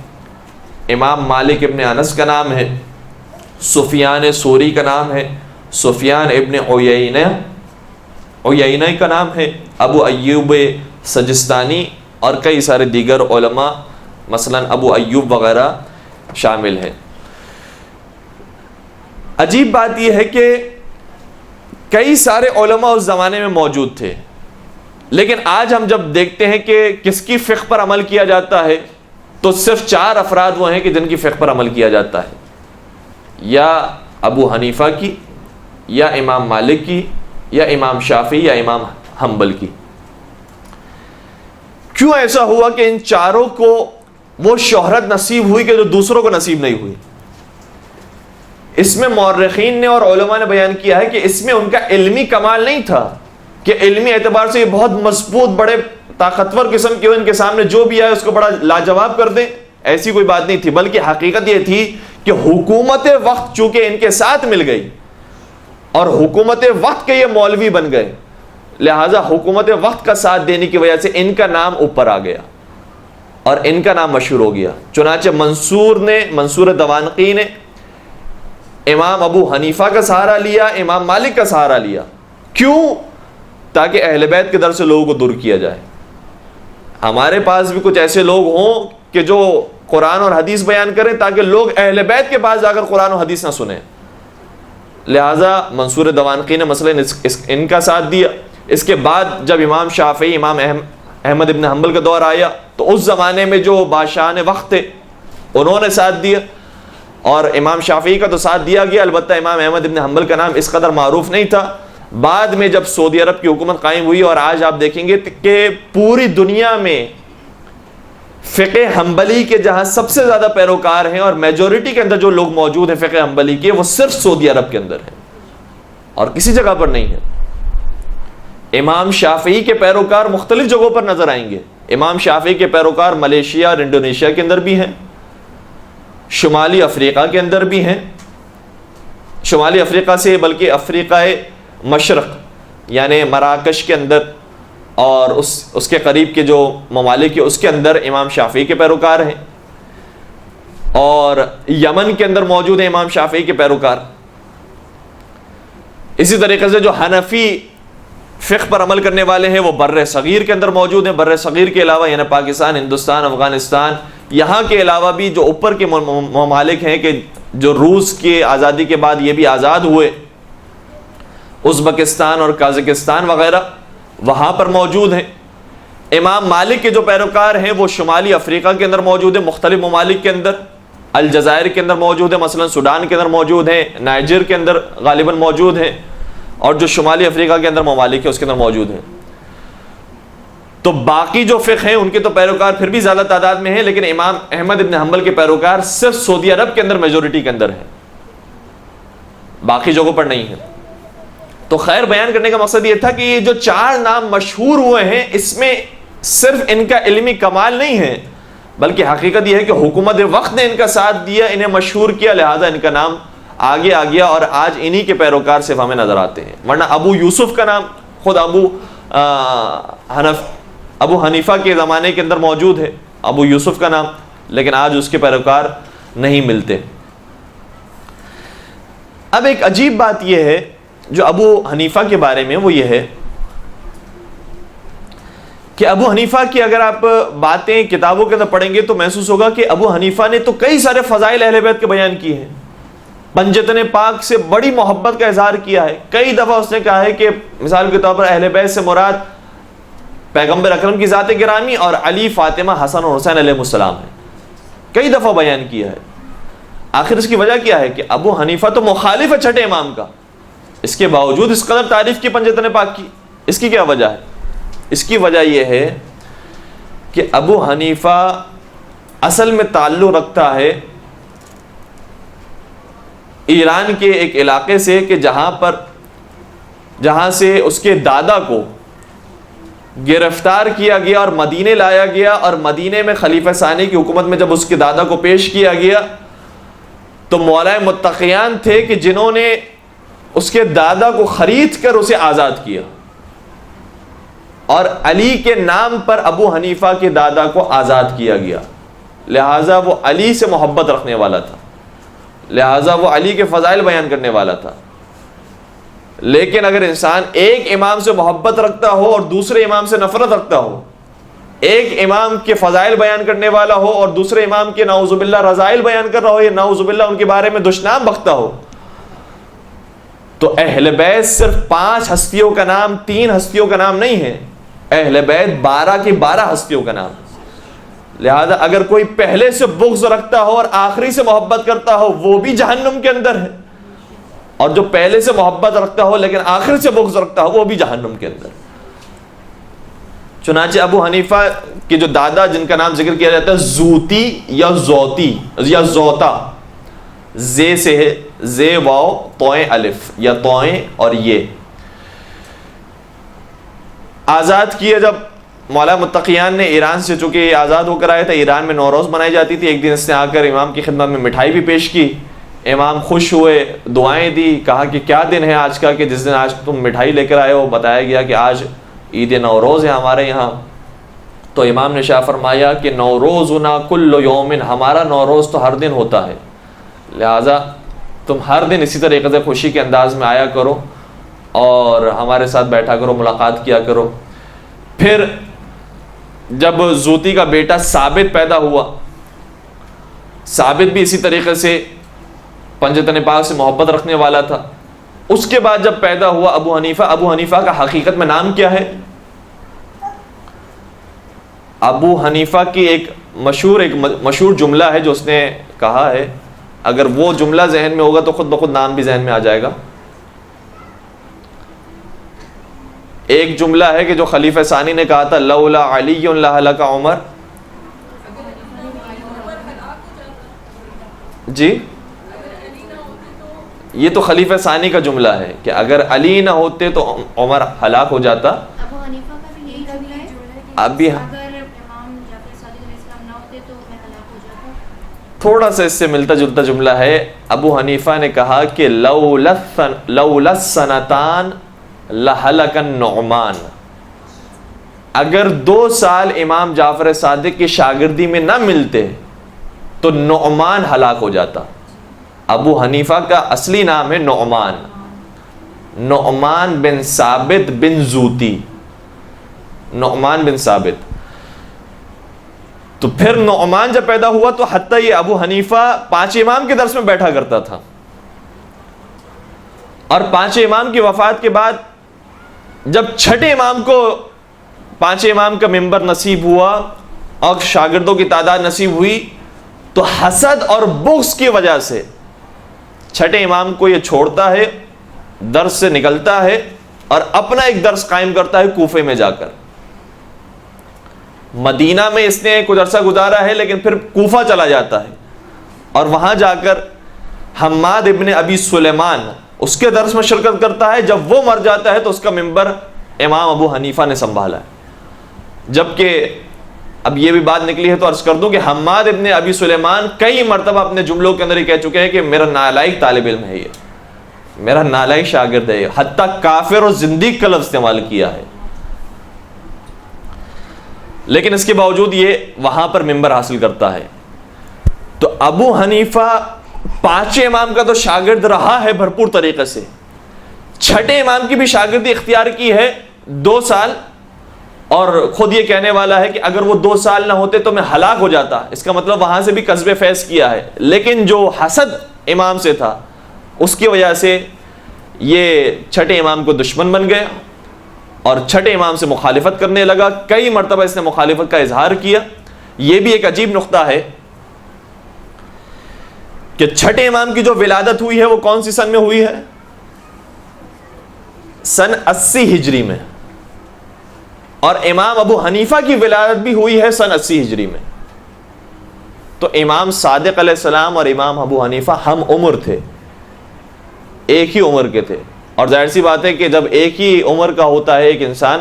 امام مالک ابن انس کا نام ہے، سفیان ثوری کا نام ہے، سفیان ابن عیینہ کا نام ہے، ابو ایوب سجستانی اور کئی سارے دیگر علماء مثلا ابو ایوب وغیرہ شامل ہیں۔ عجیب بات یہ ہے کہ کئی سارے علماء اس زمانے میں موجود تھے، لیکن آج ہم جب دیکھتے ہیں کہ کس کی فقہ پر عمل کیا جاتا ہے تو صرف 4 افراد وہ ہیں کہ جن کی فقہ پر عمل کیا جاتا ہے، یا ابو حنیفہ کی، یا امام مالک کی، یا امام شافعی، یا امام حنبل کی۔ کیوں ایسا ہوا کہ ان چاروں کو وہ شہرت نصیب ہوئی کہ جو دوسروں کو نصیب نہیں ہوئی؟ اس میں مورخین نے اور علماء نے بیان کیا ہے کہ اس میں ان کا علمی کمال نہیں تھا کہ علمی اعتبار سے یہ بہت مضبوط بڑے طاقتور قسم کے ان کے سامنے جو بھی آئے اس کو بڑا لاجواب کر دیں، ایسی کوئی بات نہیں تھی، بلکہ حقیقت یہ تھی کہ حکومت وقت چونکہ ان کے ساتھ مل گئی اور حکومت وقت کے یہ مولوی بن گئے، لہٰذا حکومت وقت کا ساتھ دینے کی وجہ سے ان کا نام اوپر آ گیا اور ان کا نام مشہور ہو گیا۔ چنانچہ منصور دوانقی نے امام ابو حنیفہ کا سہارا لیا، امام مالک کا سہارا لیا، کیوں؟ تاکہ اہل بیت کے در سے لوگوں کو دور کیا جائے۔ ہمارے پاس بھی کچھ ایسے لوگ ہوں کہ جو قرآن اور حدیث بیان کریں تاکہ لوگ اہل بیت کے پاس جا کر قرآن و حدیث نہ سنیں، لہٰذا منصور دوانقی نے مثلا ان کا ساتھ دیا۔ اس کے بعد جب امام شافعی، امام احمد ابن حنبل کا دور آیا تو اس زمانے میں جو بادشاہان وقت تھے انہوں نے ساتھ دیا، اور امام شافعی کا تو ساتھ دیا گیا، البتہ امام احمد ابن حنبل کا نام اس قدر معروف نہیں تھا۔ بعد میں جب سعودی عرب کی حکومت قائم ہوئی اور آج آپ دیکھیں گے کہ پوری دنیا میں فقہ حنبلی کے جہاں سب سے زیادہ پیروکار ہیں اور میجورٹی کے اندر جو لوگ موجود ہیں فقہ حنبلی کے، وہ صرف سعودی عرب کے اندر ہیں اور کسی جگہ پر نہیں ہے۔ امام شافعی کے پیروکار مختلف جگہوں پر نظر آئیں گے، امام شافعی کے پیروکار ملیشیا اور انڈونیشیا کے اندر بھی ہیں، شمالی افریقہ کے اندر بھی ہیں، شمالی افریقہ سے بلکہ افریقہ مشرق یعنی مراکش کے اندر اور اس کے قریب کے جو ممالک ہے اس کے اندر امام شافعی کے پیروکار ہیں، اور یمن کے اندر موجود ہیں امام شافعی کے پیروکار۔ اسی طریقے سے جو حنفی فقہ پر عمل کرنے والے ہیں وہ بر صغیر کے اندر موجود ہیں، بر صغیر کے علاوہ یعنی پاکستان، ہندوستان، افغانستان، یہاں کے علاوہ بھی جو اوپر کے ممالک ہیں کہ جو روس کی آزادی کے بعد یہ بھی آزاد ہوئے، ازبکستان اور قازقستان وغیرہ، وہاں پر موجود ہیں۔ امام مالک کے جو پیروکار ہیں وہ شمالی افریقہ کے اندر موجود ہیں، مختلف ممالک کے اندر، الجزائر کے اندر موجود ہیں، مثلا سوڈان کے اندر موجود ہیں، نائجر کے اندر غالباً موجود ہیں، اور جو شمالی افریقہ کے اندر ممالک ہے اس کے اندر موجود ہیں۔ تو باقی جو فقہ ہیں ان کے تو پیروکار پھر بھی زیادہ تعداد میں ہیں، لیکن امام احمد ابن حنبل کے پیروکار صرف سعودی عرب کے اندر میجورٹی کے اندر ہیں، باقی جگہوں پر نہیں ہے۔ تو خیر بیان کرنے کا مقصد یہ تھا کہ یہ جو 4 نام مشہور ہوئے ہیں اس میں صرف ان کا علمی کمال نہیں ہے، بلکہ حقیقت یہ ہے کہ حکومت وقت نے ان کا ساتھ دیا، انہیں مشہور کیا، لہذا ان کا نام آگے آ گیا اور آج انہی کے پیروکار صرف ہمیں نظر آتے ہیں۔ ورنہ ابو یوسف کا نام خود ابو حنیفہ کے زمانے کے اندر موجود ہے، ابو یوسف کا نام، لیکن آج اس کے پیروکار نہیں ملتے۔ اب ایک عجیب بات یہ ہے جو ابو حنیفہ کے بارے میں، وہ یہ ہے کہ ابو حنیفہ کی اگر آپ باتیں کتابوں کے اندر پڑھیں گے تو محسوس ہوگا کہ ابو حنیفہ نے تو کئی سارے فضائل اہل بیت کے بیان کیے ہیں، پنجتن پاک سے بڑی محبت کا اظہار کیا ہے، کئی دفعہ اس نے کہا ہے کہ مثال کے طور پر اہل بیت سے مراد پیغمبر اکرم کی ذات گرامی اور علی، فاطمہ، حسن اور حسین علیہ السلام ہے، کئی دفعہ بیان کیا ہے۔ آخر اس کی وجہ کیا ہے کہ ابو حنیفہ تو مخالف ہے چھٹے امام کا، اس کے باوجود اس قدر تعریف کی پنجتن پاک کی، اس کی کیا وجہ ہے؟ اس کی وجہ یہ ہے کہ ابو حنیفہ اصل میں تعلق رکھتا ہے ایران کے ایک علاقے سے کہ جہاں سے اس کے دادا کو گرفتار کیا گیا اور مدینے لایا گیا، اور مدینے میں خلیفہ ثانی کی حکومت میں جب اس کے دادا کو پیش کیا گیا تو مولائے متقیان تھے کہ جنہوں نے اس کے دادا کو خرید کر اسے آزاد کیا، اور علی کے نام پر ابو حنیفہ کے دادا کو آزاد کیا گیا، لہٰذا وہ علی سے محبت رکھنے والا تھا، لہٰذا وہ علی کے فضائل بیان کرنے والا تھا۔ لیکن اگر انسان ایک امام سے محبت رکھتا ہو اور دوسرے امام سے نفرت رکھتا ہو، ایک امام کے فضائل بیان کرنے والا ہو اور دوسرے امام کے نعوذ باللہ رذائل بیان کر رہا ہو یا نعوذ باللہ ان کے بارے میں دشنام بکتا ہو، تو اہل بیت صرف 5 ہستیوں کا نام، 3 ہستیوں کا نام نہیں ہے، اہل بیت 12 کی 12 ہستیوں کا نام۔ لہذا اگر کوئی پہلے سے بغض رکھتا ہو اور آخری سے محبت کرتا ہو وہ بھی جہنم کے اندر ہے، اور جو پہلے سے محبت رکھتا ہو لیکن آخر سے بغض رکھتا ہو وہ بھی جہنم کے اندر۔ چنانچہ ابو حنیفہ کے جو دادا جن کا نام ذکر کیا جاتا ہے زوتی یا زوتی یا زوتا، زے سے ہے، زے واو توئیں الف یا توئیں اور یہ، آزاد کیا جب مولا متقیان نے ایران سے، چونکہ یہ آزاد ہو کر آیا تھا، ایران میں نوروز منائی جاتی تھی، ایک دن اس نے آ کر امام کی خدمت میں مٹھائی بھی پیش کی، امام خوش ہوئے، دعائیں دی، کہا کہ کیا دن ہے آج کا کہ جس دن آج تم مٹھائی لے کر آئے ہو؟ بتایا گیا کہ آج عید نوروز ہے ہمارے یہاں۔ تو امام نے شاہ فرمایا کہ نوروزنا کل یوم، ہمارا نوروز تو ہر دن ہوتا ہے، لہٰذا تم ہر دن اسی طریقے سے خوشی کے انداز میں آیا کرو اور ہمارے ساتھ بیٹھا کرو، ملاقات کیا کرو۔ پھر جب زوتی کا بیٹا ثابت پیدا ہوا، ثابت بھی اسی طریقے سے پنجتن پاک سے محبت رکھنے والا تھا، اس کے بعد جب پیدا ہوا ابو حنیفہ کا حقیقت میں نام کیا ہے؟ ابو حنیفہ کی ایک مشہور جملہ ہے جو اس نے کہا ہے، اگر وہ جملہ ذہن میں ہوگا تو خود بخود نام بھی ذہن میں آ جائے گا۔ ایک جملہ ہے کہ جو خلیفہ ثانی نے کہا تھا، لولا علی لہلک عمر۔ جی یہ تو خلیفہ ثانی کا جملہ ہے کہ اگر علی نہ ہوتے تو عمر ہلاک ہو جاتا۔ ابو حنیفہ کا بھی یہی جملہ ہے ابھی اگر امام جعفر صادق علیہ السلام نہ ہوتے تو میں ہلاک ہو جاتا۔ تھوڑا سا اس سے ملتا جلتا جملہ ہے۔ ابو حنیفہ نے کہا کہ لولا السنتان لہلک النعمان، اگر 2 سال امام جعفر صادق کی شاگردی میں نہ ملتے تو نعمان ہلاک ہو جاتا۔ ابو حنیفہ کا اصلی نام ہے نعمان بن ثابت بن زوتی، نعمان بن ثابت۔ تو پھر نعمان جب پیدا ہوا تو حتیٰ یہ ابو حنیفہ 5 امام کے درس میں بیٹھا کرتا تھا، اور 5 امام کی وفات کے بعد جب 6 امام کو 5 امام کا منبر نصیب ہوا اور شاگردوں کی تعداد نصیب ہوئی تو حسد اور بغض کی وجہ سے 6 امام کو یہ چھوڑتا ہے، درس سے نکلتا ہے اور اپنا ایک درس قائم کرتا ہے کوفے میں جا کر، مدینہ میں اس نے کچھ عرصہ گزارا ہے لیکن پھر کوفہ چلا جاتا ہے اور وہاں جا کر حماد ابن ابی سلیمان اس کے درس میں شرکت کرتا ہے. جب وہ مر جاتا ہے تو اس کا منبر امام ابو حنیفہ نے سنبھالا ہے. جبکہ اب یہ بھی بات نکلی ہے تو عرض کر دوں کہ حماد ابن ابی سلیمان کئی مرتبہ اپنے جملوں کے اندر یہ کہہ چکے ہیں کہ میرا نالائق طالب علم ہے، یہ میرا نالائق شاگرد ہے، حتیٰ کافر اور زندیق کا لفظ استعمال کیا ہے. لیکن اس کے باوجود یہ وہاں پر منبر حاصل کرتا ہے. تو ابو حنیفہ پانچویں امام کا تو شاگرد رہا ہے بھرپور طریقے سے، چھٹے امام کی بھی شاگردی اختیار کی ہے 2 سال، اور خود یہ کہنے والا ہے کہ اگر وہ 2 سال نہ ہوتے تو میں ہلاک ہو جاتا. اس کا مطلب وہاں سے بھی کسب فیض کیا ہے، لیکن جو حسد امام سے تھا اس کی وجہ سے یہ چھٹے امام کو دشمن بن گیا اور چھٹے امام سے مخالفت کرنے لگا. کئی مرتبہ اس نے مخالفت کا اظہار کیا. یہ بھی ایک عجیب نقطہ ہے کہ چھٹے امام کی جو ولادت ہوئی ہے وہ کون سی سن میں ہوئی ہے؟ سن 80 ہجری میں. اور امام ابو حنیفہ کی ولادت بھی ہوئی ہے سن 80 ہجری میں. تو امام صادق علیہ السلام اور امام ابو حنیفہ ہم عمر تھے، ایک ہی عمر کے تھے. اور ظاہر سی بات ہے کہ جب ایک ہی عمر کا ہوتا ہے ایک انسان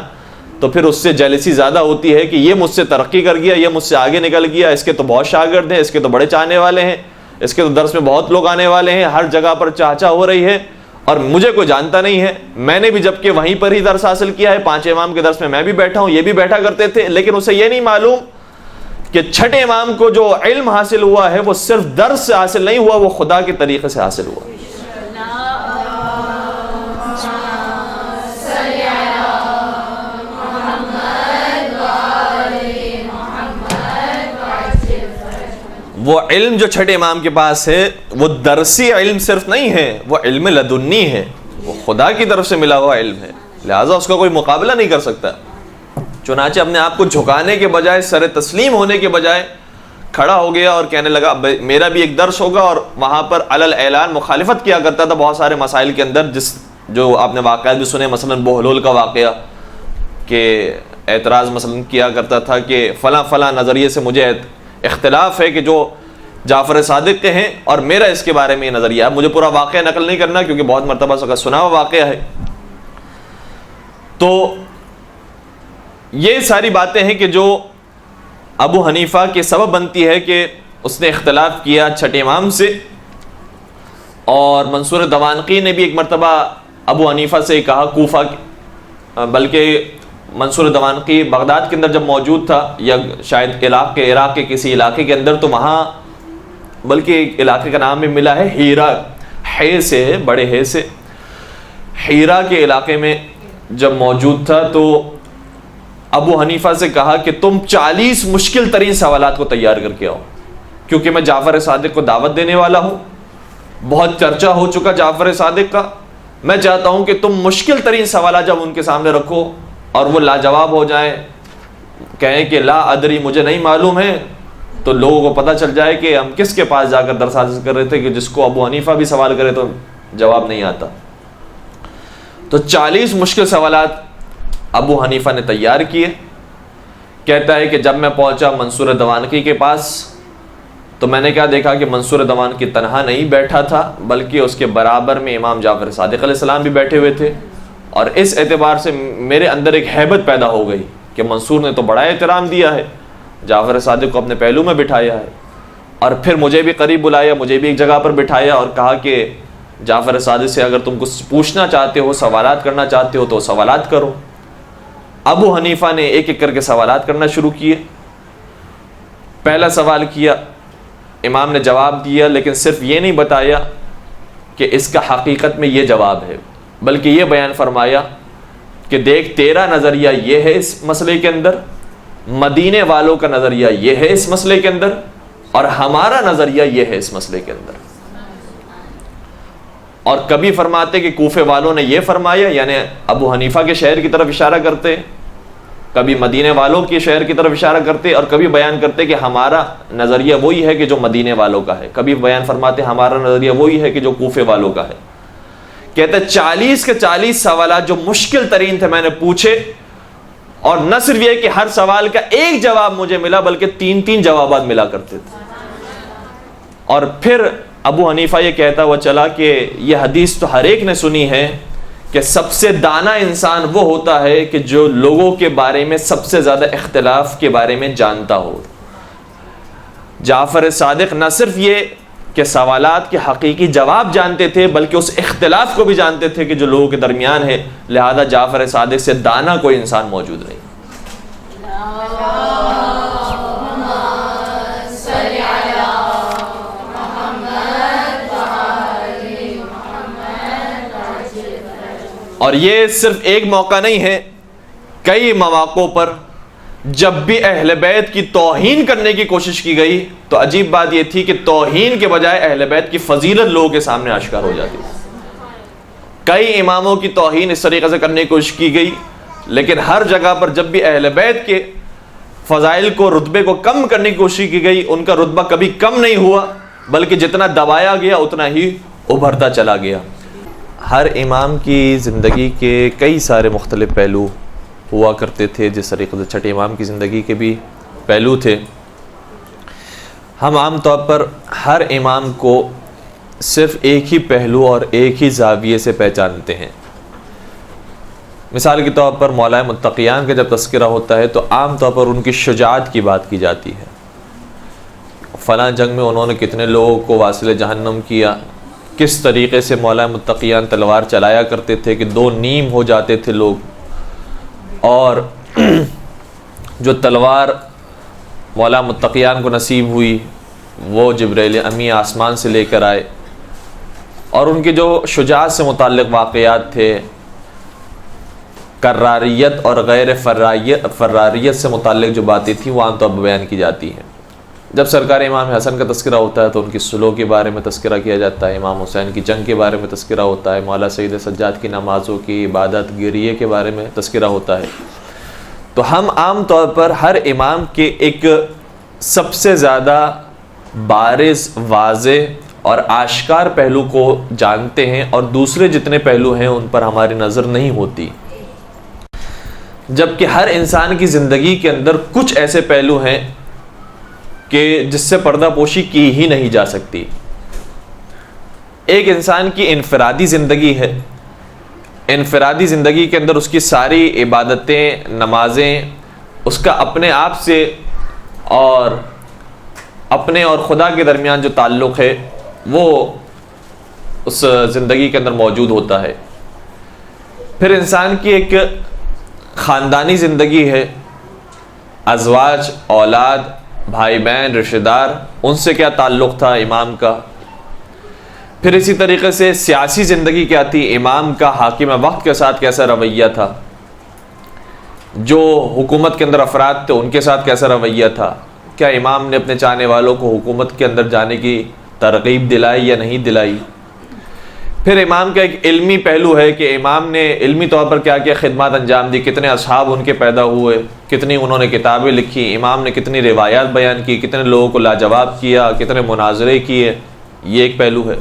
تو پھر اس سے جیلسی زیادہ ہوتی ہے کہ یہ مجھ سے ترقی کر گیا، یہ مجھ سے آگے نکل گیا، اس کے تو بہت شاگرد ہیں، اس کے تو بڑے چاہنے والے ہیں، اس کے تو درس میں بہت لوگ آنے والے ہیں، ہر جگہ پر چاچا ہو رہی ہے اور مجھے کوئی جانتا نہیں ہے. میں نے بھی جبکہ وہیں پر ہی درس حاصل کیا ہے، 5 امام کے درس میں بھی بیٹھا ہوں، یہ بھی بیٹھا کرتے تھے. لیکن اسے یہ نہیں معلوم کہ چھٹے امام کو جو علم حاصل ہوا ہے وہ صرف درس سے حاصل نہیں ہوا، وہ خدا کے طریقے سے حاصل ہوا. وہ علم جو چھٹے امام کے پاس ہے وہ درسی علم صرف نہیں ہے، وہ علم لدنی ہے، وہ خدا کی طرف سے ملا ہوا علم ہے، لہٰذا اس کا کوئی مقابلہ نہیں کر سکتا. چنانچہ اپنے آپ کو جھکانے کے بجائے، سر تسلیم ہونے کے بجائے کھڑا ہو گیا اور کہنے لگا میرا بھی ایک درس ہوگا. اور وہاں پر علل اعلان مخالفت کیا کرتا تھا بہت سارے مسائل کے اندر، جو آپ نے واقعات بھی سنے، مثلا بہلول کا واقعہ کہ اعتراض مثلا کیا کرتا تھا کہ فلاں فلاں نظریے سے مجھے اختلاف ہے کہ جو جعفر صادق کے ہیں اور میرا اس کے بارے میں یہ نظریہ ہے. مجھے پورا واقعہ نقل نہیں کرنا کیونکہ بہت مرتبہ سنا ہوا واقعہ ہے. تو یہ ساری باتیں ہیں کہ جو ابو حنیفہ کے سبب بنتی ہے کہ اس نے اختلاف کیا چھٹے امام سے. اور منصور دوانقی نے بھی ایک مرتبہ ابو حنیفہ سے کہا کوفہ، بلکہ منصور دوانقی بغداد کے اندر جب موجود تھا یا شاید عراق کے کسی علاقے کے اندر، تو وہاں بلکہ علاقے کا نام بھی ملا ہے ہیرا، ہے سے بڑے ہے سے، ہیرا کے علاقے میں جب موجود تھا تو ابو حنیفہ سے کہا کہ تم 40 مشکل ترین سوالات کو تیار کر کے آؤ، کیونکہ میں جعفر صادق کو دعوت دینے والا ہوں، بہت چرچا ہو چکا جعفر صادق کا. میں چاہتا ہوں کہ تم مشکل ترین سوالات جب ان کے سامنے رکھو اور وہ لاجواب ہو جائیں، کہیں کہ لا ادری مجھے نہیں معلوم ہے، تو لوگوں کو پتہ چل جائے کہ ہم کس کے پاس جا کر درس حاصل کر رہے تھے کہ جس کو ابو حنیفہ بھی سوال کرے تو جواب نہیں آتا. تو 40 مشکل سوالات ابو حنیفہ نے تیار کیے. کہتا ہے کہ جب میں پہنچا منصور دوانقی کے پاس تو میں نے کیا دیکھا کہ منصور دوانقی تنہا نہیں بیٹھا تھا بلکہ اس کے برابر میں امام جعفر صادق علیہ السلام بھی بیٹھے ہوئے تھے. اور اس اعتبار سے میرے اندر ایک ہیبت پیدا ہو گئی کہ منصور نے تو بڑا احترام دیا ہے، جعفر صادق کو اپنے پہلو میں بٹھایا ہے. اور پھر مجھے بھی قریب بلایا، مجھے بھی ایک جگہ پر بٹھایا اور کہا کہ جعفر صادق سے اگر تم کچھ پوچھنا چاہتے ہو، سوالات کرنا چاہتے ہو تو سوالات کرو. ابو حنیفہ نے ایک ایک کر کے سوالات کرنا شروع کیے. پہلا سوال کیا، امام نے جواب دیا، لیکن صرف یہ نہیں بتایا کہ اس کا حقیقت میں یہ جواب ہے، بلکہ یہ بیان فرمایا کہ دیکھ تیرا نظریہ یہ ہے اس مسئلے کے اندر، مدینے والوں کا نظریہ یہ ہے اس مسئلے کے اندر، اور ہمارا نظریہ یہ ہے اس مسئلے کے اندر. اور کبھی فرماتے کہ کوفے والوں نے یہ فرمایا، یعنی ابو حنیفہ کے شہر کی طرف اشارہ کرتے، کبھی مدینے والوں کے شہر کی طرف اشارہ کرتے، اور کبھی بیان کرتے کہ ہمارا نظریہ وہی ہے کہ جو مدینے والوں کا ہے، کبھی بیان فرماتے ہمارا نظریہ وہی ہے کہ جو کوفے والوں کا ہے. کہتے 40 کے 40 سوالات جو مشکل ترین تھے میں نے پوچھے، اور نہ صرف یہ کہ ہر سوال کا ایک جواب مجھے ملا بلکہ 3 جوابات ملا کرتے تھے. اور پھر ابو حنیفہ یہ کہتا ہوا چلا کہ یہ حدیث تو ہر ایک نے سنی ہے کہ سب سے دانا انسان وہ ہوتا ہے کہ جو لوگوں کے بارے میں سب سے زیادہ اختلاف کے بارے میں جانتا ہو. جعفر صادق نہ صرف یہ کہ سوالات کے حقیقی جواب جانتے تھے بلکہ اس اختلاف کو بھی جانتے تھے کہ جو لوگوں کے درمیان ہے. لہذا جعفر صادق سے دانا کوئی انسان موجود نہیں. اور یہ صرف ایک موقع نہیں ہے, کئی مواقع پر جب بھی اہل بیت کی توہین کرنے کی کوشش کی گئی تو عجیب بات یہ تھی کہ توہین کے بجائے اہل بیت کی فضیلت لوگوں کے سامنے آشکار ہو جاتی. کئی اماموں کی توہین اس طریقے سے کرنے کی کوشش کی گئی, لیکن ہر جگہ پر جب بھی اہل بیت کے فضائل کو, رتبے کو کم کرنے کی کوشش کی گئی, ان کا رتبہ کبھی کم نہیں ہوا بلکہ جتنا دبایا گیا اتنا ہی ابھرتا چلا گیا. ہر امام کی زندگی کے کئی سارے مختلف پہلو ہوا کرتے تھے, جس طریقے سے چھٹے امام کی زندگی کے بھی پہلو تھے. ہم عام طور پر ہر امام کو صرف ایک ہی پہلو اور ایک ہی زاویے سے پہچانتے ہیں. مثال کے طور پر مولا متقیان کا جب تذکرہ ہوتا ہے تو عام طور پر ان کی شجاعت کی بات کی جاتی ہے. فلاں جنگ میں انہوں نے کتنے لوگوں کو واصل جہنم کیا, کس طریقے سے مولا متقیان تلوار چلایا کرتے تھے کہ 2 نیم ہو جاتے تھے لوگ, اور جو تلوار مولا متقیان کو نصیب ہوئی وہ جبرائیل امی آسمان سے لے کر آئے, اور ان کے جو شجاعت سے متعلق واقعات تھے, کراریت اور غیر فراریت سے متعلق جو باتیں تھیں وہ عام طور پر بیان کی جاتی ہیں. جب سرکار امام حسن کا تذکرہ ہوتا ہے تو ان کی صلح کے بارے میں تذکرہ کیا جاتا ہے, امام حسین کی جنگ کے بارے میں تذکرہ ہوتا ہے, مولا سید سجاد کی نمازوں کی عبادت گریے کے بارے میں تذکرہ ہوتا ہے. تو ہم عام طور پر ہر امام کے ایک سب سے زیادہ بارز, واضح اور آشکار پہلو کو جانتے ہیں, اور دوسرے جتنے پہلو ہیں ان پر ہماری نظر نہیں ہوتی. جبکہ ہر انسان کی زندگی کے اندر کچھ ایسے پہلو ہیں کہ جس سے پردہ پوشی کی ہی نہیں جا سکتی. ایک انسان کی انفرادی زندگی ہے, انفرادی زندگی کے اندر اس کی ساری عبادتیں, نمازیں, اس کا اپنے آپ سے اور اپنے اور خدا کے درمیان جو تعلق ہے وہ اس زندگی کے اندر موجود ہوتا ہے. پھر انسان کی ایک خاندانی زندگی ہے, ازواج, اولاد, بھائی بہن, رشتہ دار, ان سے کیا تعلق تھا امام کا. پھر اسی طریقے سے سیاسی زندگی کیا تھی, امام کا حاکم وقت کے ساتھ کیسا رویہ تھا, جو حکومت کے اندر افراد تھے ان کے ساتھ کیسا رویہ تھا, کیا امام نے اپنے چاہنے والوں کو حکومت کے اندر جانے کی ترغیب دلائی یا نہیں دلائی. پھر امام کا ایک علمی پہلو ہے کہ امام نے علمی طور پر کیا کیا خدمات انجام دی, کتنے اصحاب ان کے پیدا ہوئے, کتنی انہوں نے کتابیں لکھی, امام نے کتنی روایات بیان کی, کتنے لوگوں کو لاجواب کیا, کتنے مناظرے کیے, یہ ایک پہلو ہے.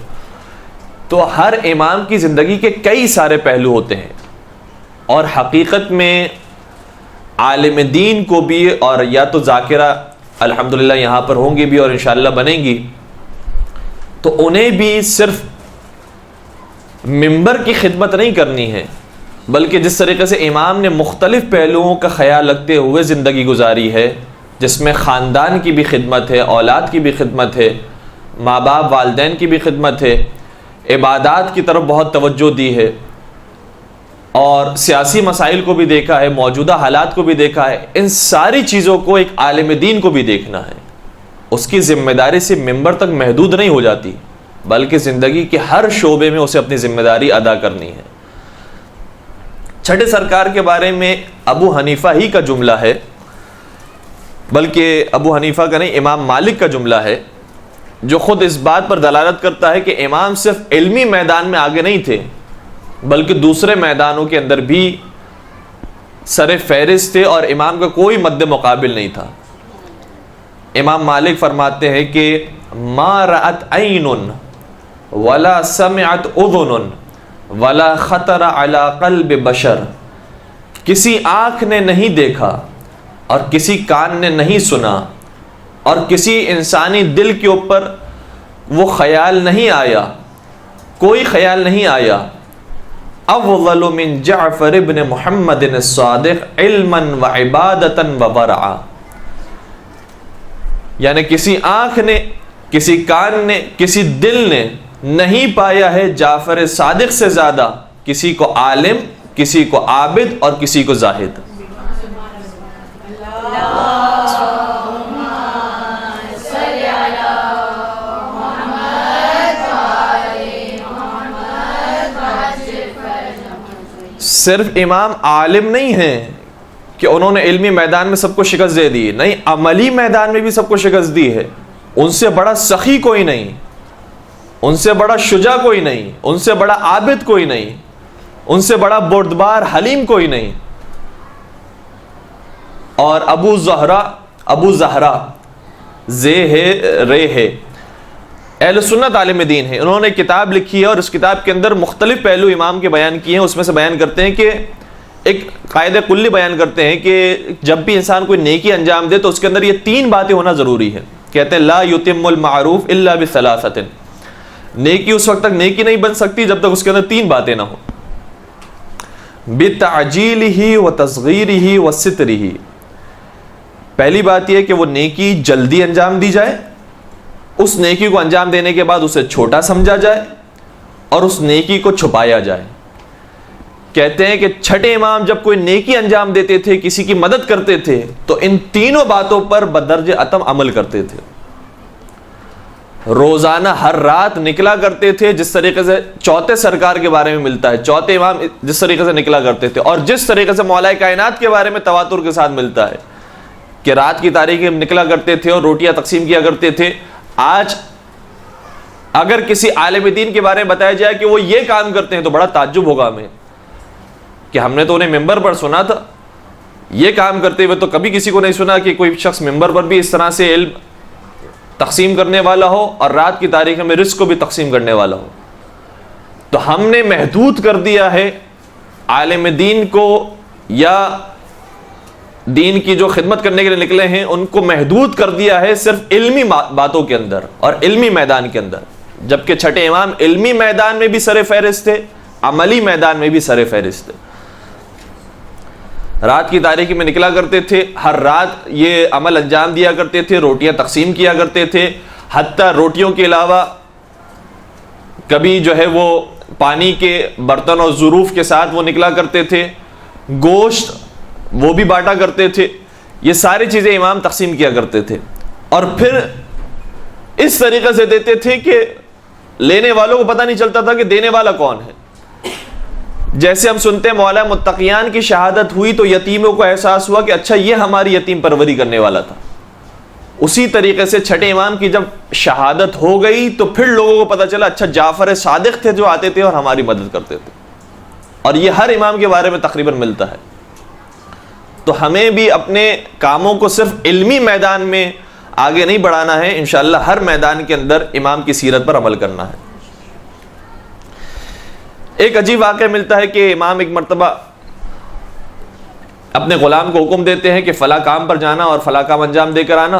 تو ہر امام کی زندگی کے کئی سارے پہلو ہوتے ہیں, اور حقیقت میں عالم دین کو بھی, اور یا تو ذاکرہ الحمدللہ یہاں پر ہوں گی بھی اور انشاءاللہ بنیں گی, تو انہیں بھی صرف منبر کی خدمت نہیں کرنی ہے بلکہ جس طریقے سے امام نے مختلف پہلوؤں کا خیال رکھتے ہوئے زندگی گزاری ہے, جس میں خاندان کی بھی خدمت ہے, اولاد کی بھی خدمت ہے, ماں باپ والدین کی بھی خدمت ہے, عبادات کی طرف بہت توجہ دی ہے, اور سیاسی مسائل کو بھی دیکھا ہے, موجودہ حالات کو بھی دیکھا ہے. ان ساری چیزوں کو ایک عالم دین کو بھی دیکھنا ہے. اس کی ذمہ داری سے منبر تک محدود نہیں ہو جاتی بلکہ زندگی کے ہر شعبے میں اسے اپنی ذمہ داری ادا کرنی ہے. چھٹے سرکار کے بارے میں ابو حنیفہ ہی کا جملہ ہے, بلکہ ابو حنیفہ کا نہیں, امام مالک کا جملہ ہے, جو خود اس بات پر دلالت کرتا ہے کہ امام صرف علمی میدان میں آگے نہیں تھے بلکہ دوسرے میدانوں کے اندر بھی سر فہرست تھے, اور امام کا کوئی مد مقابل نہیں تھا. امام مالک فرماتے ہیں کہ ما رأت عین ولا سمعت اذن ولا خطر علی قلب بشر کسی آنکھ نے نہیں دیکھا اور کسی کان نے نہیں سنا اور کسی انسانی دل کے اوپر وہ خیال نہیں آیا، کوئی خیال نہیں آیا، افضل من جعفر ابن محمد الصادق علما وعبادتا وورعا، یعنی کسی آنکھ نے، کسی کان نے، کسی دل نے نہیں پایا ہے جعفر صادق سے زیادہ کسی کو عالم، کسی کو عابد اور کسی کو زاہد۔ صرف امام عالم نہیں ہیں کہ انہوں نے علمی میدان میں سب کو شکست دے دی، نہیں، عملی میدان میں بھی سب کو شکست دی ہے۔ ان سے بڑا سخی کوئی نہیں، ان سے بڑا شجاع کوئی نہیں، ان سے بڑا عابد کوئی نہیں، ان سے بڑا بردبار حلیم کوئی نہیں۔ اور ابو زہرا زے ہے رے ہے، اہل سنت عالم دین ہے، انہوں نے کتاب لکھی ہے اور اس کتاب کے اندر مختلف پہلو امام کے بیان کیے ہیں۔ اس میں سے بیان کرتے ہیں کہ ایک قاعدہ کلی بیان کرتے ہیں کہ جب بھی انسان کوئی نیکی انجام دے تو اس کے اندر یہ 3 باتیں ہونا ضروری ہے۔ کہتے ہیں لا یتم المعروف الا بثلاثۃ، نیکی اس وقت تک نیکی نہیں بن سکتی جب تک اس کے اندر 3 باتیں نہ ہوں، بتعجیلہ وتصغیرہ وسترہ۔ پہلی بات یہ کہ وہ نیکی جلدی انجام دی جائے، اس نیکی کو انجام دینے کے بعد اسے چھوٹا سمجھا جائے اور اس نیکی کو چھپایا جائے۔ کہتے ہیں کہ چھٹے امام جب کوئی نیکی انجام دیتے تھے، کسی کی مدد کرتے تھے، تو ان تینوں باتوں پر بدرجہ اتم عمل کرتے تھے۔ روزانہ ہر رات نکلا کرتے تھے، جس طریقے سے چوتھے سرکار کے بارے میں ملتا ہے، چوتھے امام جس طریقے سے نکلا کرتے تھے، اور جس طریقے سے مولا کائنات کے بارے میں تواتر کے ساتھ ملتا ہے کہ رات کی تاریکی میں نکلا کرتے تھے اور روٹیاں تقسیم کیا کرتے تھے۔ آج اگر کسی عالم دین کے بارے میں بتایا جائے کہ وہ یہ کام کرتے ہیں تو بڑا تعجب ہوگا ہمیں کہ ہم نے تو انہیں ممبر پر سنا تھا، یہ کام کرتے ہوئے تو کبھی کسی کو نہیں سنا کہ کوئی شخص ممبر پر بھی اس طرح سے علم تقسیم کرنے والا ہو اور رات کی تاریخ میں رزق کو بھی تقسیم کرنے والا ہو۔ تو ہم نے محدود کر دیا ہے عالم دین کو، یا دین کی جو خدمت کرنے کے لیے نکلے ہیں ان کو محدود کر دیا ہے صرف علمی باتوں کے اندر اور علمی میدان کے اندر، جبکہ چھٹے امام علمی میدان میں بھی سر فہرست تھے، عملی میدان میں بھی سر فہرست تھے۔ رات کی تاریکی میں نکلا کرتے تھے، ہر رات یہ عمل انجام دیا کرتے تھے، روٹیاں تقسیم کیا کرتے تھے، حتیٰ روٹیوں کے علاوہ کبھی جو ہے وہ پانی کے برتن اور ظروف کے ساتھ وہ نکلا کرتے تھے، گوشت وہ بھی بانٹا کرتے تھے۔ یہ ساری چیزیں امام تقسیم کیا کرتے تھے اور پھر اس طریقے سے دیتے تھے کہ لینے والوں کو پتہ نہیں چلتا تھا کہ دینے والا کون ہے۔ جیسے ہم سنتے ہیں مولا متقیان کی شہادت ہوئی تو یتیموں کو احساس ہوا کہ اچھا یہ ہماری یتیم پروری کرنے والا تھا، اسی طریقے سے چھٹے امام کی جب شہادت ہو گئی تو پھر لوگوں کو پتہ چلا اچھا جعفر صادق تھے جو آتے تھے اور ہماری مدد کرتے تھے، اور یہ ہر امام کے بارے میں تقریباً ملتا ہے۔ تو ہمیں بھی اپنے کاموں کو صرف علمی میدان میں آگے نہیں بڑھانا ہے، انشاءاللہ ہر میدان کے اندر امام کی سیرت پر عمل کرنا ہے۔ ایک عجیب واقعہ ملتا ہے کہ امام ایک مرتبہ اپنے غلام کو حکم دیتے ہیں کہ فلاں کام پر جانا اور فلاں کام انجام دے کر آنا۔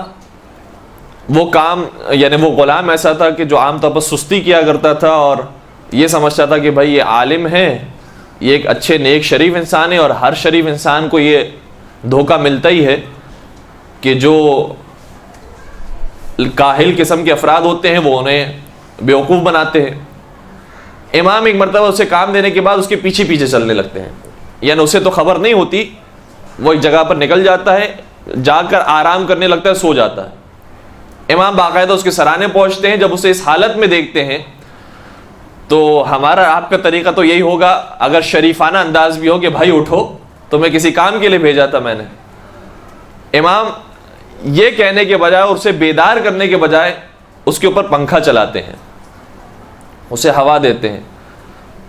وہ کام یعنی وہ غلام ایسا تھا کہ جو عام طور پر سستی کیا کرتا تھا اور یہ سمجھتا تھا کہ بھائی یہ عالم ہے، یہ ایک اچھے نیک شریف انسان ہے، اور ہر شریف انسان کو یہ دھوکہ ملتا ہی ہے کہ جو کاہل قسم کے افراد ہوتے ہیں وہ انہیں بیوقوف بناتے ہیں۔ امام ایک مرتبہ اسے کام دینے کے بعد اس کے پیچھے پیچھے چلنے لگتے ہیں، یعنی اسے تو خبر نہیں ہوتی، وہ ایک جگہ پر نکل جاتا ہے، جا کر آرام کرنے لگتا ہے، سو جاتا ہے۔ امام باقاعدہ اس کے سرانے پہنچتے ہیں، جب اسے اس حالت میں دیکھتے ہیں تو ہمارا آپ کا طریقہ تو یہی ہوگا، اگر شریفانہ انداز بھی ہو کہ بھائی اٹھو، تو میں کسی کام کے لیے بھیجا تھا میں نے۔ امام یہ کہنے کے بجائے، اسے بیدار کرنے کے بجائے اس کے اوپر پنکھا چلاتے ہیں، اسے ہوا دیتے ہیں،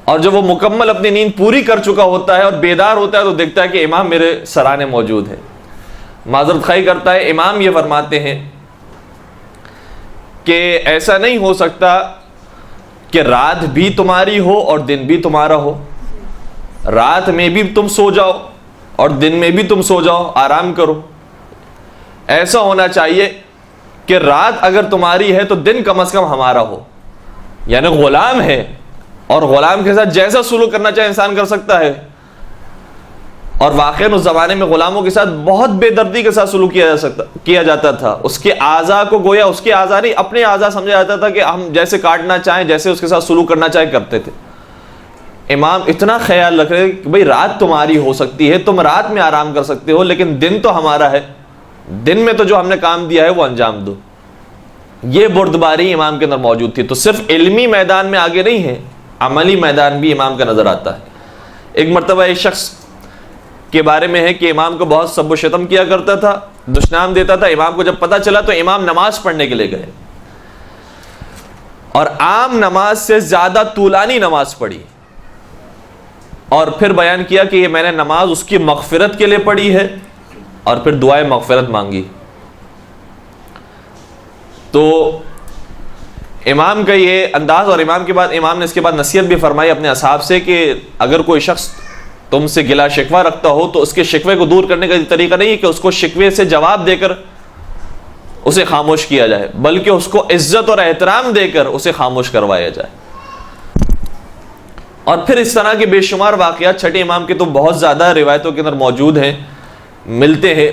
اور جب وہ مکمل اپنی نیند پوری کر چکا ہوتا ہے اور بیدار ہوتا ہے تو دیکھتا ہے کہ امام میرے سرانے موجود ہے۔ معذرت خواہی کرتا ہے، امام یہ فرماتے ہیں کہ ایسا نہیں ہو سکتا کہ رات بھی تمہاری ہو اور دن بھی تمہارا ہو، رات میں بھی تم سو جاؤ اور دن میں بھی تم سو جاؤ، آرام کرو. ایسا ہونا چاہیے کہ رات اگر تمہاری ہے تو دن کم از کم ہمارا ہو. یعنی غلام ہے اور غلام کے ساتھ جیسا سلوک کرنا چاہے انسان کر سکتا ہے. اور واقعاً اس زمانے میں غلاموں کے ساتھ بہت بے دردی کے ساتھ سلوک کیا جاتا تھا. اس کے اعضاء کو گویا اس کے اعضاء نہیں اپنے اعضاء سمجھا جاتا تھا کہ ہم جیسے کاٹنا چاہیں جیسے اس کے ساتھ سلوک کرنا چاہے کرتے تھے. امام اتنا خیال رکھ رہے کہ بھئی رات تمہاری ہو سکتی ہے، تم رات میں آرام کر سکتے ہو، لیکن دن تو ہمارا ہے، دن میں تو جو ہم نے کام دیا ہے وہ انجام دو. یہ بردباری امام کے اندر موجود تھی. تو صرف علمی میدان میں آگے نہیں ہے، عملی میدان بھی امام کا نظر آتا ہے. ایک مرتبہ ایک شخص کے بارے میں ہے کہ امام کو بہت سب و شتم کیا کرتا تھا، دشنام دیتا تھا. امام کو جب پتہ چلا تو امام نماز پڑھنے کے لیے گئے اور عام نماز سے زیادہ طولانی نماز پڑھی، اور پھر بیان کیا کہ یہ میں نے نماز اس کی مغفرت کے لیے پڑھی ہے، اور پھر دعائے مغفرت مانگی. تو امام کا یہ انداز، اور امام کے بعد امام نے اس کے بعد نصیحت بھی فرمائی اپنے اصحاب سے کہ اگر کوئی شخص تم سے گلا شکوہ رکھتا ہو تو اس کے شکوے کو دور کرنے کا طریقہ نہیں ہے کہ اس کو شکوے سے جواب دے کر اسے خاموش کیا جائے، بلکہ اس کو عزت اور احترام دے کر اسے خاموش کروایا جائے. اور پھر اس طرح کے بے شمار واقعات چھٹے امام کے تو بہت زیادہ روایتوں کے اندر موجود ہیں، ملتے ہیں.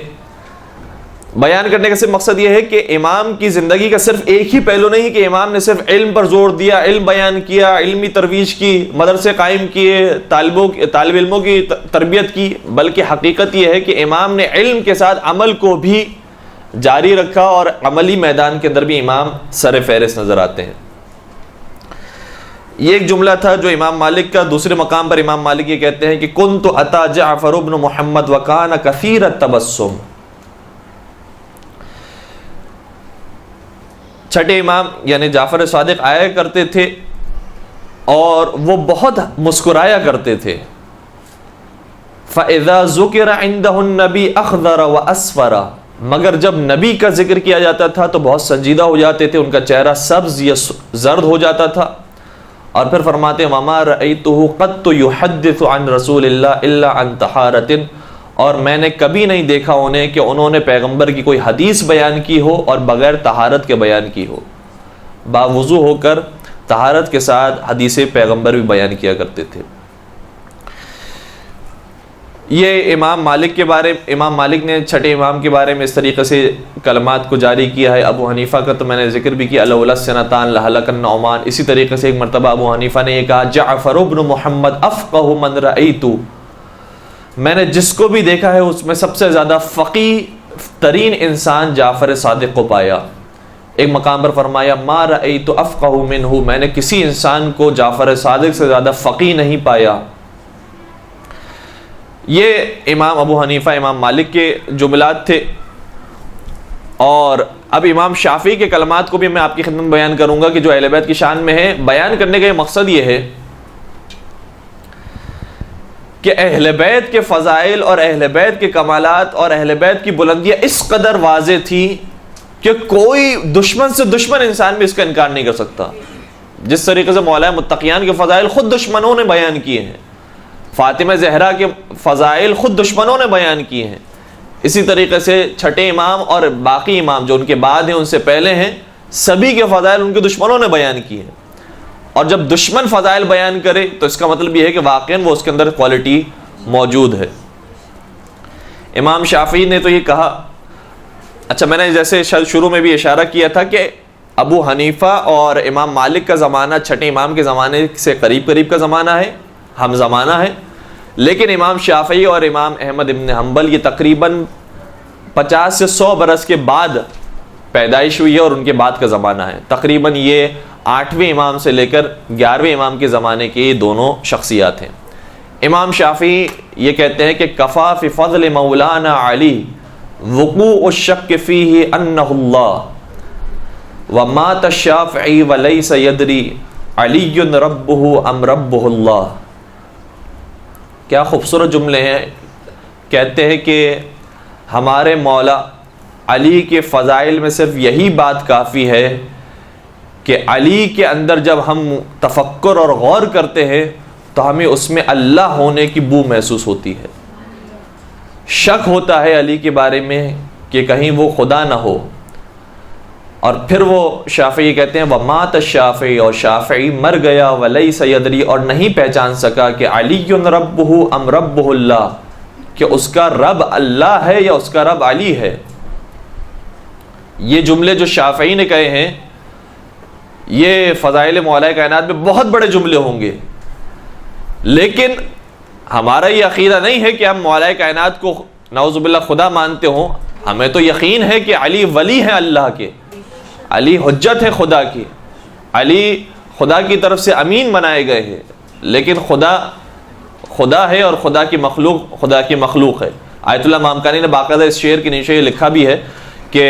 بیان کرنے کا صرف مقصد یہ ہے کہ امام کی زندگی کا صرف ایک ہی پہلو نہیں کہ امام نے صرف علم پر زور دیا، علم بیان کیا، علمی ترویج کی، مدرسے قائم کیے، طالب علموں کی تربیت کی، بلکہ حقیقت یہ ہے کہ امام نے علم کے ساتھ عمل کو بھی جاری رکھا، اور عملی میدان کے اندر بھی امام سر فہرست نظر آتے ہیں. یہ ایک جملہ تھا جو امام مالک کا. دوسرے مقام پر امام مالک یہ کہتے ہیں کہ کنت اتا جعفر بن محمد وکان کثیر التبسم. چھٹے امام یعنی جعفر صادق آیا کرتے تھے اور وہ بہت مسکرایا کرتے تھے. فَإِذَا ذُكِرَ عِنْدَهُ النَّبِي أَخْضَرَ وَأَصْفَرَ. مگر جب نبی کا ذکر کیا جاتا تھا تو بہت سنجیدہ ہو جاتے تھے، ان کا چہرہ سبز یا زرد ہو جاتا تھا. اور پھر فرماتے ہیں وَمَا رَأَيْتُهُ قَطُّ يُحَدِّثُ عَنْ رَسُولِ اللَّهِ إِلَّا عَنْ طَهَارَةٍ. اور میں نے کبھی نہیں دیکھا انہیں کہ انہوں نے پیغمبر کی کوئی حدیث بیان کی ہو اور بغیر طہارت کے بیان کی ہو. باوضو ہو کر طہارت کے ساتھ حدیث پیغمبر بھی بیان کیا کرتے تھے. یہ امام مالک نے چھٹے امام کے بارے میں اس طریقے سے کلمات کو جاری کیا ہے. ابو حنیفہ کا تو میں نے ذکر بھی کیا، لولا السنتان لہلک النعمان. اسی طریقے سے ایک مرتبہ ابو حنیفہ نے یہ کہا جعفر بن محمد افقہ من رأیت. میں نے جس کو بھی دیکھا ہے اس میں سب سے زیادہ فقیہ ترین انسان جعفر صادق کو پایا. ایک مقام پر فرمایا ما رأیت افقہ منہ. میں نے کسی انسان کو جعفر صادق سے زیادہ فقیہ نہیں پایا. یہ امام ابو حنیفہ امام مالک کے جملات تھے. اور اب امام شافعی کے کلمات کو بھی میں آپ کی خدمت بیان کروں گا کہ جو اہل بیت کی شان میں ہے. بیان کرنے کا یہ مقصد یہ ہے کہ اہل بیت کے فضائل اور اہل بیت کے کمالات اور اہل بیت کی بلندیاں اس قدر واضح تھی کہ کوئی دشمن سے دشمن انسان بھی اس کا انکار نہیں کر سکتا. جس طریقے سے مولا متقیان کے فضائل خود دشمنوں نے بیان کیے ہیں، فاطمہ زہرا کے فضائل خود دشمنوں نے بیان کیے ہیں، اسی طریقے سے چھٹے امام اور باقی امام جو ان کے بعد ہیں ان سے پہلے ہیں سبھی کے فضائل ان کے دشمنوں نے بیان کیے ہیں. اور جب دشمن فضائل بیان کرے تو اس کا مطلب یہ ہے کہ واقعاً وہ اس کے اندر کوالٹی موجود ہے. امام شافعی نے تو یہ کہا، اچھا میں نے جیسے شروع میں بھی اشارہ کیا تھا کہ ابو حنیفہ اور امام مالک کا زمانہ چھٹے امام کے زمانے سے قریب کا زمانہ ہے، ہم زمانہ ہے. لیکن امام شافعی اور امام احمد ابن حنبل یہ تقریباً 50 سے 100 برس کے بعد پیدائش ہوئی ہے اور ان کے بعد کا زمانہ ہے. تقریباً یہ 8ویں امام سے لے کر 11ویں امام کے زمانے کے یہ دونوں شخصیات ہیں. امام شافعی یہ کہتے ہیں کہ کفا فی فضل مولانا علی وقوع الشک فیہ انہ اللہ ومات الشافعی ولیس یدری علی ربہ ام ربہ اللہ. کیا خوبصورت جملے ہیں. کہتے ہیں کہ ہمارے مولا علی کے فضائل میں صرف یہی بات کافی ہے کہ علی کے اندر جب ہم تفکر اور غور کرتے ہیں تو ہمیں اس میں اللہ ہونے کی بو محسوس ہوتی ہے. شک ہوتا ہے علی کے بارے میں کہ کہیں وہ خدا نہ ہو. اور پھر وہ شافعی کہتے ہیں وَمَاتَ الشَّافِعِي، اور شافعی مر گیا وَلَيْسَ يَدْرِي، اور نہیں پہچان سکا کہ علی ربہ ام ربہ اللہ، کہ اس کا رب اللہ ہے یا اس کا رب علی ہے. یہ جملے جو شافعی نے کہے ہیں یہ فضائل مولا کائنات میں بہت بڑے جملے ہوں گے، لیکن ہمارا یہ عقیدہ نہیں ہے کہ ہم مولا کائنات کو نعوذ باللہ خدا مانتے ہوں. ہمیں تو یقین ہے کہ علی ولی ہیں اللہ کے، علی حجت ہے خدا کی، علی خدا کی طرف سے امین بنائے گئے ہیں، لیکن خدا ہے اور خدا کی مخلوق ہے. آیت اللہ مامکانی نے باقاعدہ اس شعر کے نیچے یہ لکھا بھی ہے کہ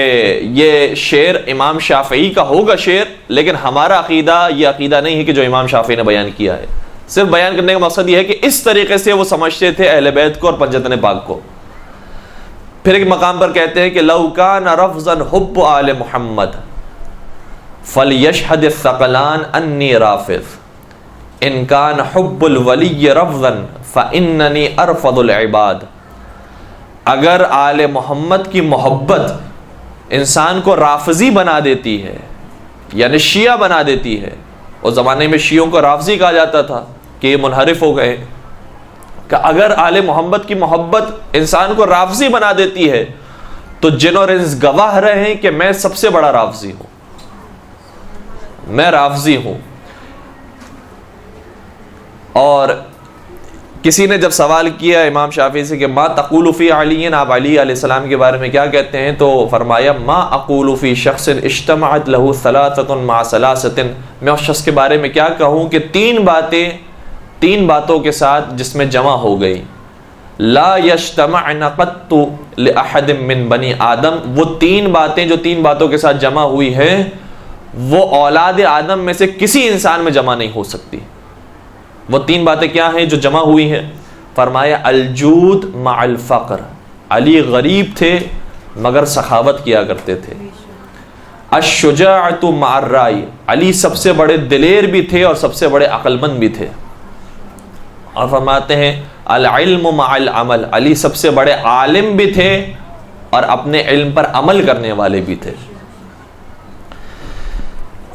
یہ شعر امام شافعی کا ہوگا شعر، لیکن ہمارا عقیدہ یہ عقیدہ نہیں ہے کہ جو امام شافعی نے بیان کیا ہے. صرف بیان کرنے کا مقصد یہ ہے کہ اس طریقے سے وہ سمجھتے تھے اہل بیت کو اور پنجتن پاک کو. پھر ایک مقام پر کہتے ہیں کہ لو کان رفضا حب آل محمد فلیشہد الثقلان انی رافض ان کان حب الولی رفضا فاننی ارفض العباد. اگر آل محمد کی محبت انسان کو رافضی بنا دیتی ہے یعنی شیعہ بنا دیتی ہے، اس زمانے میں شیعوں کو رافضی کہا جاتا تھا کہ یہ منحرف ہو گئے، کہ اگر آل محمد کی محبت انسان کو رافضی بنا دیتی ہے تو جن اور انس گواہ رہے ہیں کہ میں سب سے بڑا رافضی ہوں، میں رافضی ہوں. اور کسی نے جب سوال کیا امام شافعی سے کہ ما تقول فی علی، آپ علی علیہ السلام کے بارے میں کیا کہتے ہیں، تو فرمایا ما اقول فی شخص اجتمعت له ثلاثه مع ثلاثه، میں اس شخص کے بارے میں کیا کہوں کہ تین باتوں کے ساتھ جس میں جمع ہو گئی. لا یجتمعن قط لاحد من بنی آدم، وہ تین باتیں جو تین باتوں کے ساتھ جمع ہوئی ہیں وہ اولاد آدم میں سے کسی انسان میں جمع نہیں ہو سکتی. وہ تین باتیں کیا ہیں جو جمع ہوئی ہیں؟ فرمایا الجود مع الفقر، علی غریب تھے مگر سخاوت کیا کرتے تھے. الشجاعت مع الرأی، علی سب سے بڑے دلیر بھی تھے اور سب سے بڑے عقل مند بھی تھے. اور فرماتے ہیں العلم مع العمل، علی سب سے بڑے عالم بھی تھے اور اپنے علم پر عمل کرنے والے بھی تھے.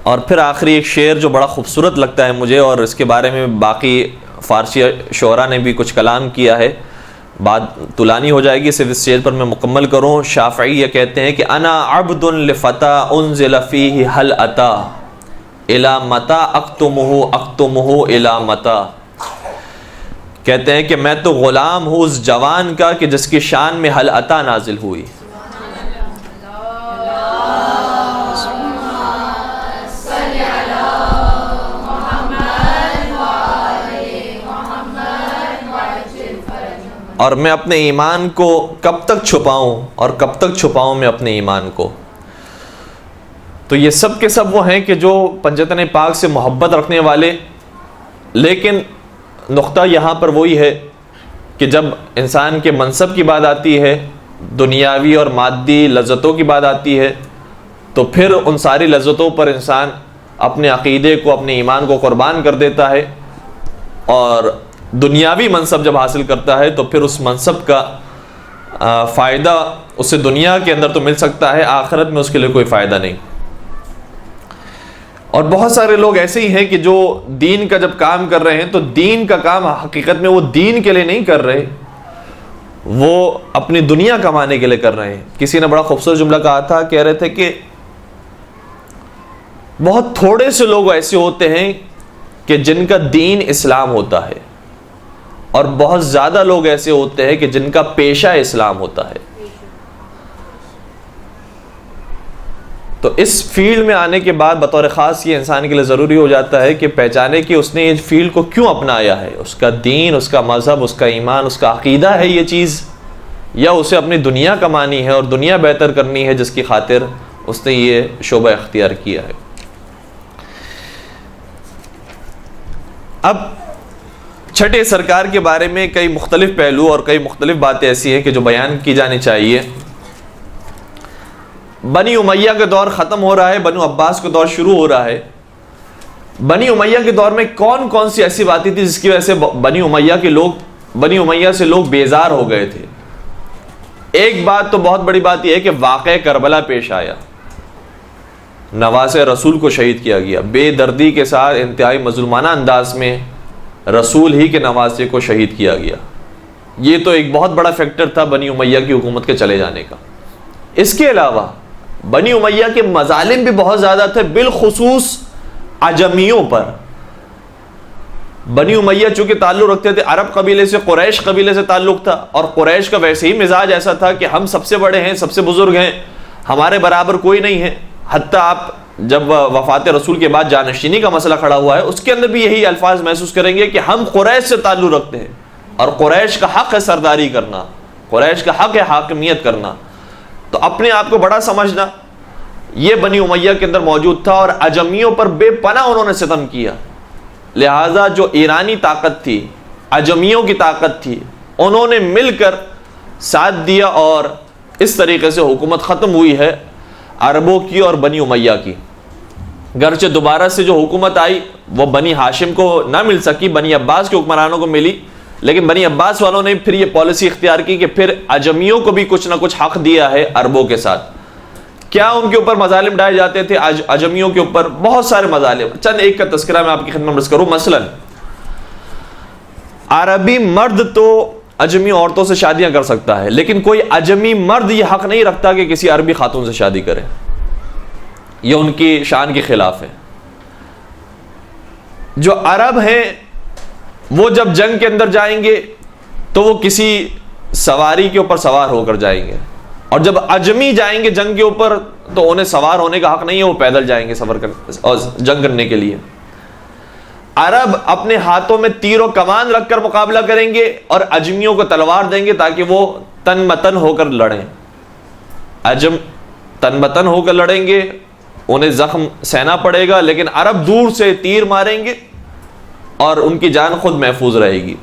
اور پھر آخری ایک شعر جو بڑا خوبصورت لگتا ہے مجھے، اور اس کے بارے میں باقی فارسی شعراء نے بھی کچھ کلام کیا ہے، بات طولانی ہو جائے گی، صرف اس شعر پر میں مکمل کروں. شافعی یہ کہتے ہیں کہ انا عبد لفتى انزل فيه هل اتى الى متى اکتمہ الى متى. کہتے ہیں کہ میں تو غلام ہوں اس جوان کا کہ جس کی شان میں حل عطا نازل ہوئی. اور میں اپنے ایمان کو کب تک چھپاؤں اور کب تک چھپاؤں میں اپنے ایمان کو. تو یہ سب کے سب وہ ہیں کہ جو پنجتن پاک سے محبت رکھنے والے، لیکن نقطہ یہاں پر وہی ہے کہ جب انسان کے منصب کی بات آتی ہے، دنیاوی اور مادی لذتوں کی بات آتی ہے، تو پھر ان ساری لذتوں پر انسان اپنے عقیدے کو، اپنے ایمان کو قربان کر دیتا ہے. اور دنیاوی منصب جب حاصل کرتا ہے تو پھر اس منصب کا فائدہ اسے دنیا کے اندر تو مل سکتا ہے، آخرت میں اس کے لیے کوئی فائدہ نہیں. اور بہت سارے لوگ ایسے ہی ہیں کہ جو دین کا جب کام کر رہے ہیں تو دین کا کام حقیقت میں وہ دین کے لیے نہیں کر رہے، وہ اپنی دنیا کمانے کے لیے کر رہے ہیں. کسی نے بڑا خوبصورت جملہ کہا تھا، کہہ رہے تھے کہ بہت تھوڑے سے لوگ ایسے ہوتے ہیں کہ جن کا دین اسلام ہوتا ہے، اور بہت زیادہ لوگ ایسے ہوتے ہیں کہ جن کا پیشہ اسلام ہوتا ہے. تو اس فیلڈ میں آنے کے بعد بطور خاص یہ انسان کے لیے ضروری ہو جاتا ہے کہ پہچانے کہ اس نے یہ فیلڈ کو کیوں اپنایا ہے. اس کا دین، اس کا مذہب، اس کا ایمان، اس کا عقیدہ ہے یہ چیز، یا اسے اپنی دنیا کمانی ہے اور دنیا بہتر کرنی ہے جس کی خاطر اس نے یہ شعبہ اختیار کیا ہے. اب چھٹے سرکار کے بارے میں کئی مختلف پہلو اور کئی مختلف باتیں ایسی ہیں کہ جو بیان کی جانی چاہیے. بنی امیہ کا دور ختم ہو رہا ہے، بنو عباس کا دور شروع ہو رہا ہے. بنی امیہ کے دور میں کون کون سی ایسی باتیں تھی جس کی وجہ سے بنی امیہ سے لوگ بیزار ہو گئے تھے؟ ایک بات تو بہت بڑی بات یہ ہے کہ واقعہ کربلا پیش آیا، نواسے رسول کو شہید کیا گیا، بے دردی کے ساتھ انتہائی مظلومانہ انداز میں رسول ہی کے نواسے کو شہید کیا گیا۔ یہ تو ایک بہت بڑا فیکٹر تھا بنی امیہ کی حکومت کے چلے جانے کا۔ اس کے علاوہ بنی امیہ کے مظالم بھی بہت زیادہ تھے، بالخصوص عجمیوں پر۔ بنی امیہ چونکہ تعلق رکھتے تھے عرب قبیلے سے، قریش قبیلے سے تعلق تھا، اور قریش کا ویسے ہی مزاج ایسا تھا کہ ہم سب سے بڑے ہیں، سب سے بزرگ ہیں، ہمارے برابر کوئی نہیں ہے۔ حتیٰ آپ جب وفات رسول کے بعد جانشینی کا مسئلہ کھڑا ہوا ہے، اس کے اندر بھی یہی الفاظ محسوس کریں گے کہ ہم قریش سے تعلق رکھتے ہیں، اور قریش کا حق ہے سرداری کرنا، قریش کا حق ہے حاکمیت کرنا۔ تو اپنے آپ کو بڑا سمجھنا یہ بنی امیہ کے اندر موجود تھا، اور عجمیوں پر بے پناہ انہوں نے ستم کیا۔ لہٰذا جو ایرانی طاقت تھی، عجمیوں کی طاقت تھی، انہوں نے مل کر ساتھ دیا، اور اس طریقے سے حکومت ختم ہوئی ہے عربوں کی اور بنی امیہ کی۔ گرچہ دوبارہ سے جو حکومت آئی وہ بنی ہاشم کو نہ مل سکی، بنی عباس کے حکمرانوں کو ملی، لیکن بنی عباس والوں نے پھر یہ پالیسی اختیار کی کہ پھر عجمیوں کو بھی کچھ نہ کچھ حق دیا ہے عربوں کے ساتھ۔ کیا ان کے اوپر مظالم ڈائے جاتے تھے؟ عجمیوں کے اوپر بہت سارے مظالم، چند ایک کا تذکرہ میں آپ کی خدمت میں عرض کروں۔ مثلا عربی مرد تو عجمی عورتوں سے شادیاں کر سکتا ہے، لیکن کوئی عجمی مرد یہ حق نہیں رکھتا کہ کسی عربی خاتون سے شادی کرے، یہ ان کی شان کے خلاف ہے۔ جو عرب ہیں وہ جب جنگ کے اندر جائیں گے تو وہ کسی سواری کے اوپر سوار ہو کر جائیں گے، اور جب عجمی جائیں گے جنگ کے اوپر تو انہیں سوار ہونے کا حق نہیں ہے، وہ پیدل جائیں گے سفر اور جنگ کرنے کے لیے۔ عرب اپنے ہاتھوں میں تیر و کمان رکھ کر مقابلہ کریں گے، اور عجمیوں کو تلوار دیں گے تاکہ وہ تن متن ہو کر لڑیں۔ عجم تن متن ہو کر لڑیں گے، انہیں زخم سہنا پڑے گا، لیکن عرب دور سے تیر ماریں گے اور ان کی جان خود محفوظ رہے گی۔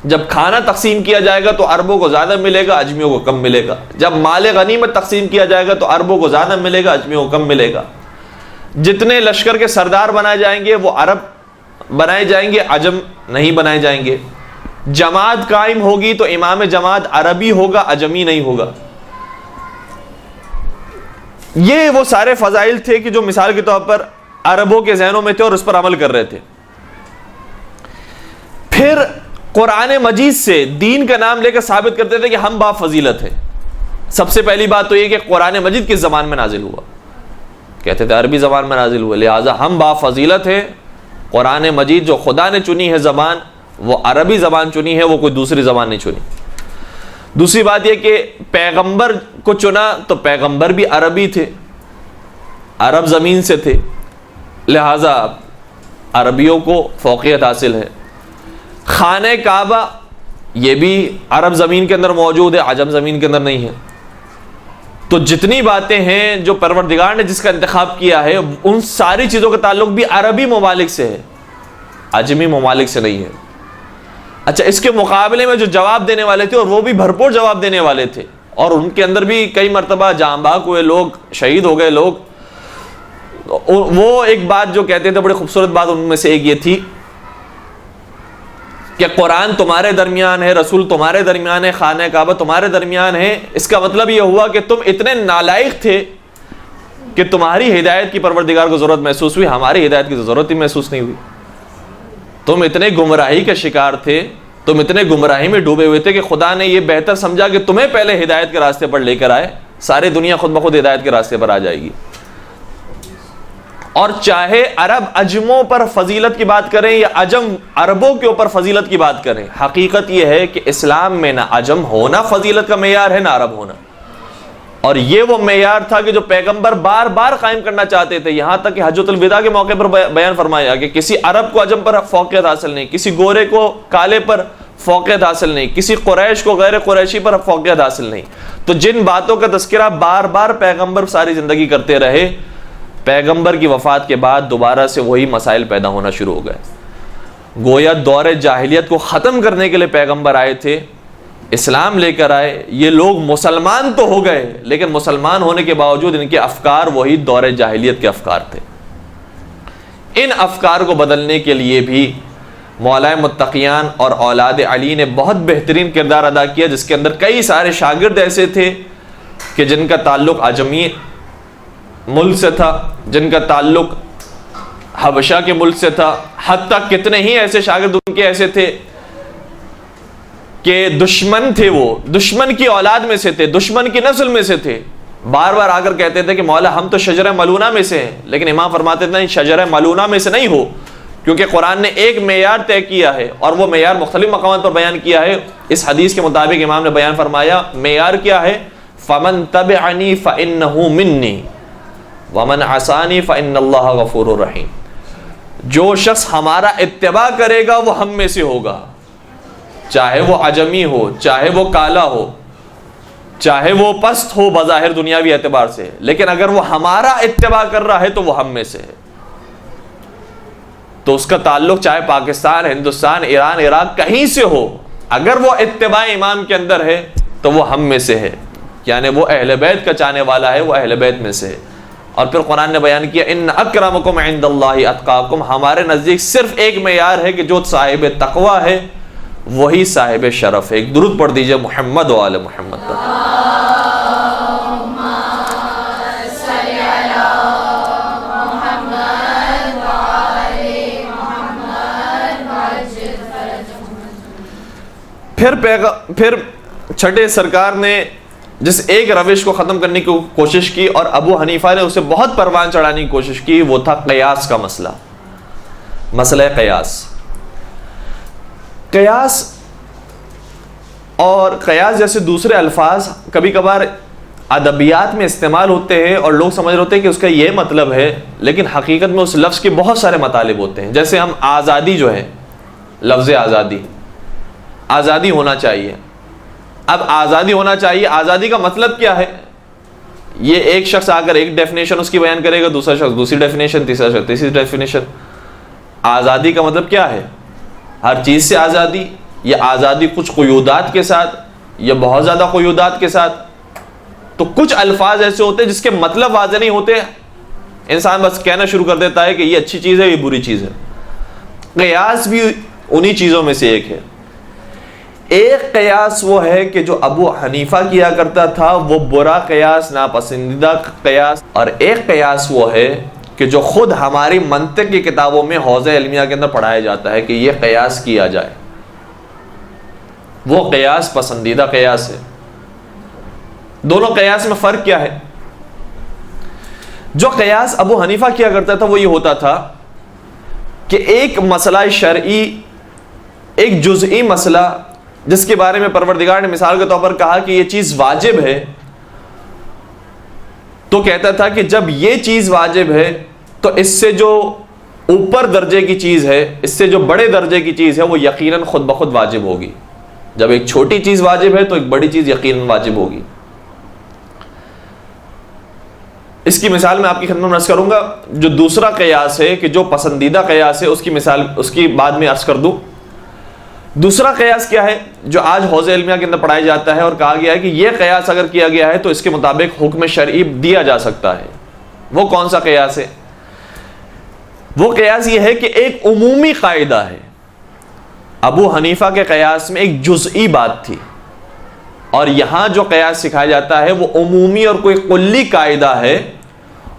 جب کھانا تقسیم کیا جائے گا تو عربوں کو زیادہ ملے گا، عجمیوں کو کم ملے گا۔ جب مال غنیمت تقسیم کیا جائے گا تو عربوں کو زیادہ ملے گا، عجمیوں کو کم ملے گا۔ جتنے لشکر کے سردار بنائے جائیں گے وہ عرب بنائے جائیں گے، عجم نہیں بنائے جائیں گے۔ جماعت قائم ہوگی تو امام جماعت عربی ہوگا، عجمی نہیں ہوگا۔ یہ وہ سارے فضائل تھے کہ جو مثال کے طور پر عربوں کے ذہنوں میں تھے اور اس پر عمل کر رہے تھے۔ پھر قرآن مجید سے دین کا نام لے کر ثابت کرتے تھے کہ ہم با فضیلت ہیں۔ سب سے پہلی بات تو یہ کہ قرآن مجید کس زبان میں نازل ہوا؟ کہتے تھے عربی زبان میں نازل ہوا، لہٰذا ہم با فضیلت ہیں۔ قرآن مجید جو خدا نے چنی ہے زبان، وہ عربی زبان چنی ہے، وہ کوئی دوسری زبان نہیں چنی۔ دوسری بات یہ کہ پیغمبر کو چنا تو پیغمبر بھی عربی تھے، عرب زمین سے تھے، لہٰذا عربیوں کو فوقیت حاصل ہے۔ خانہ کعبہ یہ بھی عرب زمین کے اندر موجود ہے، عجم زمین کے اندر نہیں ہے۔ تو جتنی باتیں ہیں جو پروردگار نے جس کا انتخاب کیا ہے، ان ساری چیزوں کا تعلق بھی عربی ممالک سے ہے، عجمی ممالک سے نہیں ہے۔ اچھا، اس کے مقابلے میں جو جواب دینے والے تھے، اور وہ بھی بھرپور جواب دینے والے تھے، اور ان کے اندر بھی کئی مرتبہ جاں بحق ہوئے لوگ، شہید ہو گئے لوگ، وہ ایک بات جو کہتے تھے، بڑی خوبصورت بات ان میں سے ایک یہ تھی کہ قرآن تمہارے درمیان ہے، رسول تمہارے درمیان ہے، خانہ کعبہ تمہارے درمیان ہے۔ اس کا مطلب یہ ہوا کہ تم اتنے نالائق تھے کہ تمہاری ہدایت کی پروردگار کو ضرورت محسوس ہوئی، ہماری ہدایت کی ضرورت ہی محسوس نہیں ہوئی۔ تم اتنے گمراہی کا شکار تھے، تم اتنے گمراہی میں ڈوبے ہوئے تھے کہ خدا نے یہ بہتر سمجھا کہ تمہیں پہلے ہدایت کے راستے پر لے کر آئے، ساری دنیا خود بخود ہدایت کے راستے پر آ جائے گی۔ اور چاہے عرب عجموں پر فضیلت کی بات کریں یا عجم عربوں کے اوپر فضیلت کی بات کریں، حقیقت یہ ہے کہ اسلام میں نہ عجم ہونا فضیلت کا معیار ہے، نہ عرب ہونا۔ اور یہ وہ معیار تھا کہ جو پیغمبر بار بار قائم کرنا چاہتے تھے، یہاں تک کہ حجۃ الوداع کے موقع پر بیان فرمایا کہ کسی عرب کو عجم پر فوقیت حاصل نہیں، کسی گورے کو کالے پر فوقیت حاصل نہیں، کسی قریش کو غیر قریشی پر فوقیت حاصل نہیں۔ تو جن باتوں کا تذکرہ بار بار پیغمبر ساری زندگی کرتے رہے، پیغمبر کی وفات کے بعد دوبارہ سے وہی مسائل پیدا ہونا شروع ہو گئے۔ گویا دور جاہلیت کو ختم کرنے کے لیے پیغمبر آئے تھے، اسلام لے کر آئے۔ یہ لوگ مسلمان تو ہو گئے، لیکن مسلمان ہونے کے باوجود ان کے افکار وہی دور جاہلیت کے افکار تھے۔ ان افکار کو بدلنے کے لیے بھی مولا متقیان اور اولاد علی نے بہت بہترین کردار ادا کیا، جس کے اندر کئی سارے شاگرد ایسے تھے کہ جن کا تعلق عجمی ملک سے تھا، جن کا تعلق حبشہ کے ملک سے تھا، حتیٰ کتنے ہی ایسے شاگرد ان کے ایسے تھے کہ دشمن تھے، وہ دشمن کی اولاد میں سے تھے، دشمن کی نسل میں سے تھے، بار بار آ کر کہتے تھے کہ مولا ہم تو شجرہ ملونہ میں سے ہیں، لیکن امام فرماتے تھے نہیں، شجرہ ملونہ میں سے نہیں ہو، کیونکہ قرآن نے ایک معیار طے کیا ہے اور وہ معیار مختلف مقامات پر بیان کیا ہے۔ اس حدیث کے مطابق امام نے بیان فرمایا معیار کیا ہے؟ فَمَن تَبِعَنِي فَإِنَّهُ مِنِّي وَمَنْ عَصَانِي فَإِنَّ اللَّهَ غَفُورٌ رَحِيمٌ، جو شخص ہمارا اتباع کرے گا وہ ہم میں سے ہوگا، چاہے وہ عجمی ہو، چاہے وہ کالا ہو، چاہے وہ پست ہو بظاہر دنیاوی اعتبار سے، لیکن اگر وہ ہمارا اتباع کر رہا ہے تو وہ ہم میں سے ہے۔ تو اس کا تعلق چاہے پاکستان، ہندوستان، ایران، عراق کہیں سے ہو، اگر وہ اتباع امام کے اندر ہے تو وہ ہم میں سے ہے، یعنی وہ اہل بیت کا چاہنے والا ہے، وہ اہل بیت میں سے ہے۔ اور پھر قرآن نے بیان کیا ان اکرمکم عند اللہ اتقاکم، ہمارے نزدیک صرف ایک معیار ہے کہ جو صاحب تقوی ہے وہی صاحب شرف ہے۔ ایک درود پڑھ دیجئے محمد و آل محمد پر۔ پھر چھٹے سرکار نے جس ایک روش کو ختم کرنے کی کوشش کی اور ابو حنیفہ نے اسے بہت پروان چڑھانے کی کوشش کی، وہ تھا قیاس کا مسئلہ، مسئلہ قیاس۔ قیاس اور قیاس جیسے دوسرے الفاظ کبھی کبھار ادبیات میں استعمال ہوتے ہیں اور لوگ سمجھ رہے ہوتے ہیں کہ اس کا یہ مطلب ہے، لیکن حقیقت میں اس لفظ کے بہت سارے مطالب ہوتے ہیں۔ جیسے ہم آزادی جو ہے، لفظ آزادی، آزادی ہونا چاہیے۔ اب آزادی ہونا چاہیے، آزادی کا مطلب کیا ہے؟ یہ ایک شخص آ کر ایک ڈیفینیشن اس کی بیان کرے گا، دوسرا شخص دوسری ڈیفینیشن، تیسرا شخص تیسری ڈیفینیشن۔ آزادی کا مطلب کیا ہے؟ ہر چیز سے آزادی، یا آزادی کچھ قیودات کے ساتھ، یا بہت زیادہ قیودات کے ساتھ۔ تو کچھ الفاظ ایسے ہوتے ہیں جس کے مطلب واضح نہیں ہوتے، انسان بس کہنا شروع کر دیتا ہے کہ یہ اچھی چیز ہے، یہ بری چیز ہے۔ قیاس بھی انہی چیزوں میں سے ایک ہے۔ ایک قیاس وہ ہے کہ جو ابو حنیفہ کیا کرتا تھا، وہ برا قیاس، ناپسندیدہ قیاس، اور ایک قیاس وہ ہے کہ جو خود ہماری منطق کی کتابوں میں حوزہ علمیہ کے اندر پڑھایا جاتا ہے کہ یہ قیاس کیا جائے، وہ قیاس پسندیدہ قیاس ہے۔ دونوں قیاس میں فرق کیا ہے؟ جو قیاس ابو حنیفہ کیا کرتا تھا وہ یہ ہوتا تھا کہ ایک مسئلہ شرعی، ایک جزئی مسئلہ جس کے بارے میں پروردگار نے مثال کے طور پر کہا کہ یہ چیز واجب ہے، تو کہتا تھا کہ جب یہ چیز واجب ہے تو اس سے جو اوپر درجے کی چیز ہے، اس سے جو بڑے درجے کی چیز ہے، وہ یقیناً خود بخود واجب ہوگی۔ جب ایک چھوٹی چیز واجب ہے تو ایک بڑی چیز یقیناً واجب ہوگی۔ اس کی مثال میں آپ کی خدمت میں عرض کروں گا۔ جو دوسرا قیاس ہے کہ جو پسندیدہ قیاس ہے، اس کی مثال اس کی بعد میں عرض کر دوں۔ دوسرا قیاس کیا ہے جو آج حوزہ علمیہ کے اندر پڑھایا جاتا ہے اور کہا گیا ہے کہ یہ قیاس اگر کیا گیا ہے تو اس کے مطابق حکم شرعی دیا جا سکتا ہے۔ وہ کون سا قیاس ہے؟ وہ قیاس یہ ہے کہ ایک عمومی قاعدہ ہے۔ ابو حنیفہ کے قیاس میں ایک جزئی بات تھی، اور یہاں جو قیاس سکھایا جاتا ہے وہ عمومی اور کوئی کلی قاعدہ ہے۔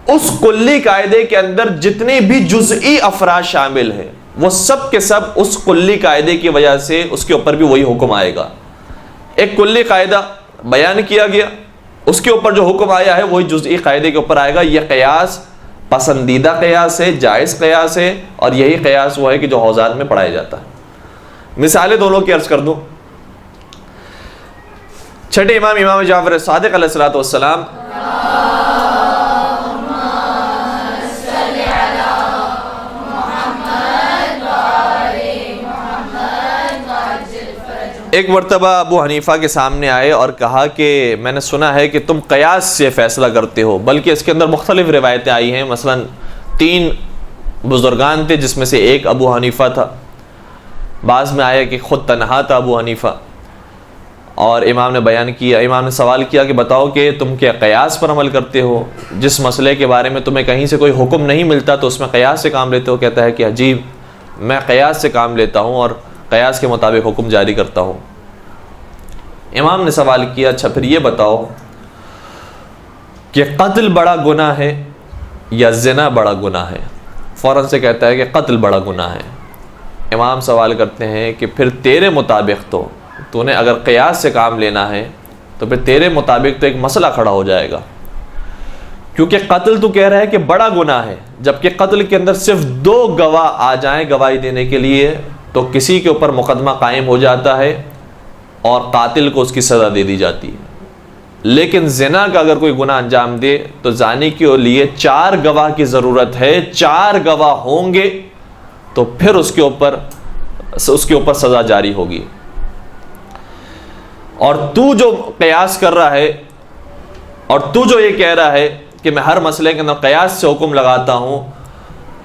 اس کلی قاعدے کے اندر جتنے بھی جزئی افراد شامل ہیں وہ سب کے سب اس کلی قاعدے کی وجہ سے اس کے اوپر بھی وہی حکم آئے گا۔ ایک کلی قاعدہ بیان کیا گیا، اس کے اوپر جو حکم آیا ہے وہی جزئی قاعدے کے اوپر آئے گا۔ یہ قیاس پسندیدہ قیاس ہے، جائز قیاس ہے، اور یہی قیاس وہ ہے کہ جو حوزات میں پڑھایا جاتا ہے۔ مثالیں دونوں کی عرض کر دوں۔ چھٹے امام جعفر صادق علیہ الصلوۃ والسلام ایک مرتبہ ابو حنیفہ کے سامنے آئے اور کہا کہ میں نے سنا ہے کہ تم قیاس سے فیصلہ کرتے ہو، بلکہ اس کے اندر مختلف روایتیں آئی ہیں۔ مثلا 3 بزرگان تھے جس میں سے ایک ابو حنیفہ تھا، بعض میں آیا کہ خود تنہا تھا ابو حنیفہ، اور امام نے بیان کیا، امام نے سوال کیا کہ بتاؤ کہ تم کیا قیاس پر عمل کرتے ہو؟ جس مسئلے کے بارے میں تمہیں کہیں سے کوئی حکم نہیں ملتا تو اس میں قیاس سے کام لیتے ہو؟ کہتا ہے کہ عجیب، میں قیاس سے کام لیتا ہوں اور قیاس کے مطابق حکم جاری کرتا ہوں۔ امام نے سوال کیا اچھا پھر یہ بتاؤ کہ قتل بڑا گناہ ہے یا زنا بڑا گناہ ہے؟ فوراً سے کہتا ہے کہ قتل بڑا گناہ ہے۔ امام سوال کرتے ہیں کہ پھر تیرے مطابق تو نے اگر قیاس سے کام لینا ہے تو پھر تیرے مطابق تو ایک مسئلہ کھڑا ہو جائے گا، کیونکہ قتل تو کہہ رہا ہے کہ بڑا گناہ ہے، جبکہ قتل کے اندر صرف 2 گواہ آ جائیں گواہی دینے کے لیے تو کسی کے اوپر مقدمہ قائم ہو جاتا ہے اور قاتل کو اس کی سزا دے دی جاتی ہے۔ لیکن زنا کا اگر کوئی گناہ انجام دے تو زانی کے لیے 4 گواہ کی ضرورت ہے، 4 گواہ ہوں گے تو پھر اس کے اوپر سزا جاری ہوگی۔ اور تو جو قیاس کر رہا ہے اور تو جو یہ کہہ رہا ہے کہ میں ہر مسئلے کے اندر قیاس سے حکم لگاتا ہوں،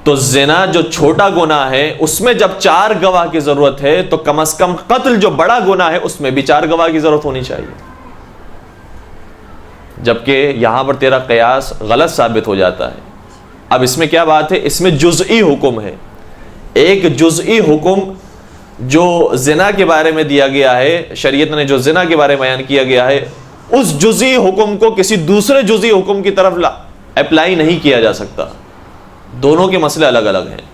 تو زنا جو چھوٹا گناہ ہے اس میں جب 4 گواہ کی ضرورت ہے تو کم از کم قتل جو بڑا گناہ ہے اس میں بھی 4 گواہ کی ضرورت ہونی چاہیے، جبکہ یہاں پر تیرا قیاس غلط ثابت ہو جاتا ہے۔ اب اس میں کیا بات ہے؟ اس میں جزئی حکم ہے، ایک جزئی حکم جو زنا کے بارے میں دیا گیا ہے، شریعت نے جو زنا کے بارے میں بیان کیا گیا ہے، اس جزئی حکم کو کسی دوسرے جزئی حکم کی طرف اپلائی نہیں کیا جا سکتا، دونوں کے مسئلے الگ الگ ہیں۔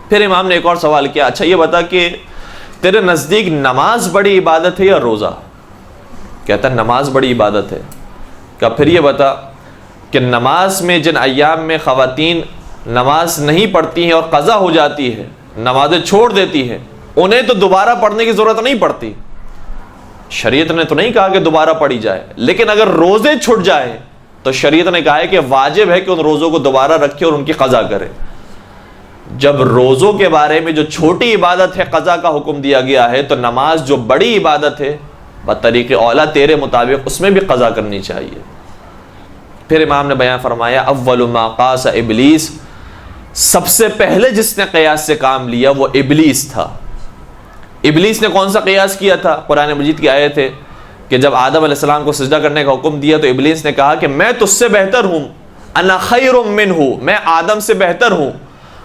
پھر امام نے ایک اور سوال کیا اچھا یہ بتا کہ تیرے نزدیک نماز بڑی عبادت ہے یا روزہ؟ کہتا ہے نماز بڑی عبادت ہے۔ کہ پھر یہ بتا کہ نماز میں جن ایام میں خواتین نماز نہیں پڑھتی ہیں اور قضا ہو جاتی ہے، نمازیں چھوڑ دیتی ہیں، انہیں تو دوبارہ پڑھنے کی ضرورت نہیں پڑتی، شریعت نے تو نہیں کہا کہ دوبارہ پڑھی جائے، لیکن اگر روزے چھٹ جائیں تو شریعت نے کہا ہے کہ واجب ہے کہ ان روزوں کو دوبارہ رکھے اور ان کی قضا کرے۔ جب روزوں کے بارے میں جو چھوٹی عبادت ہے قضا کا حکم دیا گیا ہے، تو نماز جو بڑی عبادت ہے بطریق اولا تیرے مطابق اس میں بھی قضا کرنی چاہیے۔ پھر امام نے بیان فرمایا اول ما قاس ابلیس، سب سے پہلے جس نے قیاس سے کام لیا وہ ابلیس تھا۔ ابلیس نے کون سا قیاس کیا تھا؟ قرآن مجید کی آیت ہے کہ جب آدم علیہ السلام کو سجدہ کرنے کا حکم دیا تو ابلیس نے کہا کہ میں تجھ سے بہتر ہوں، انا خیر منہ، میں آدم سے بہتر ہوں،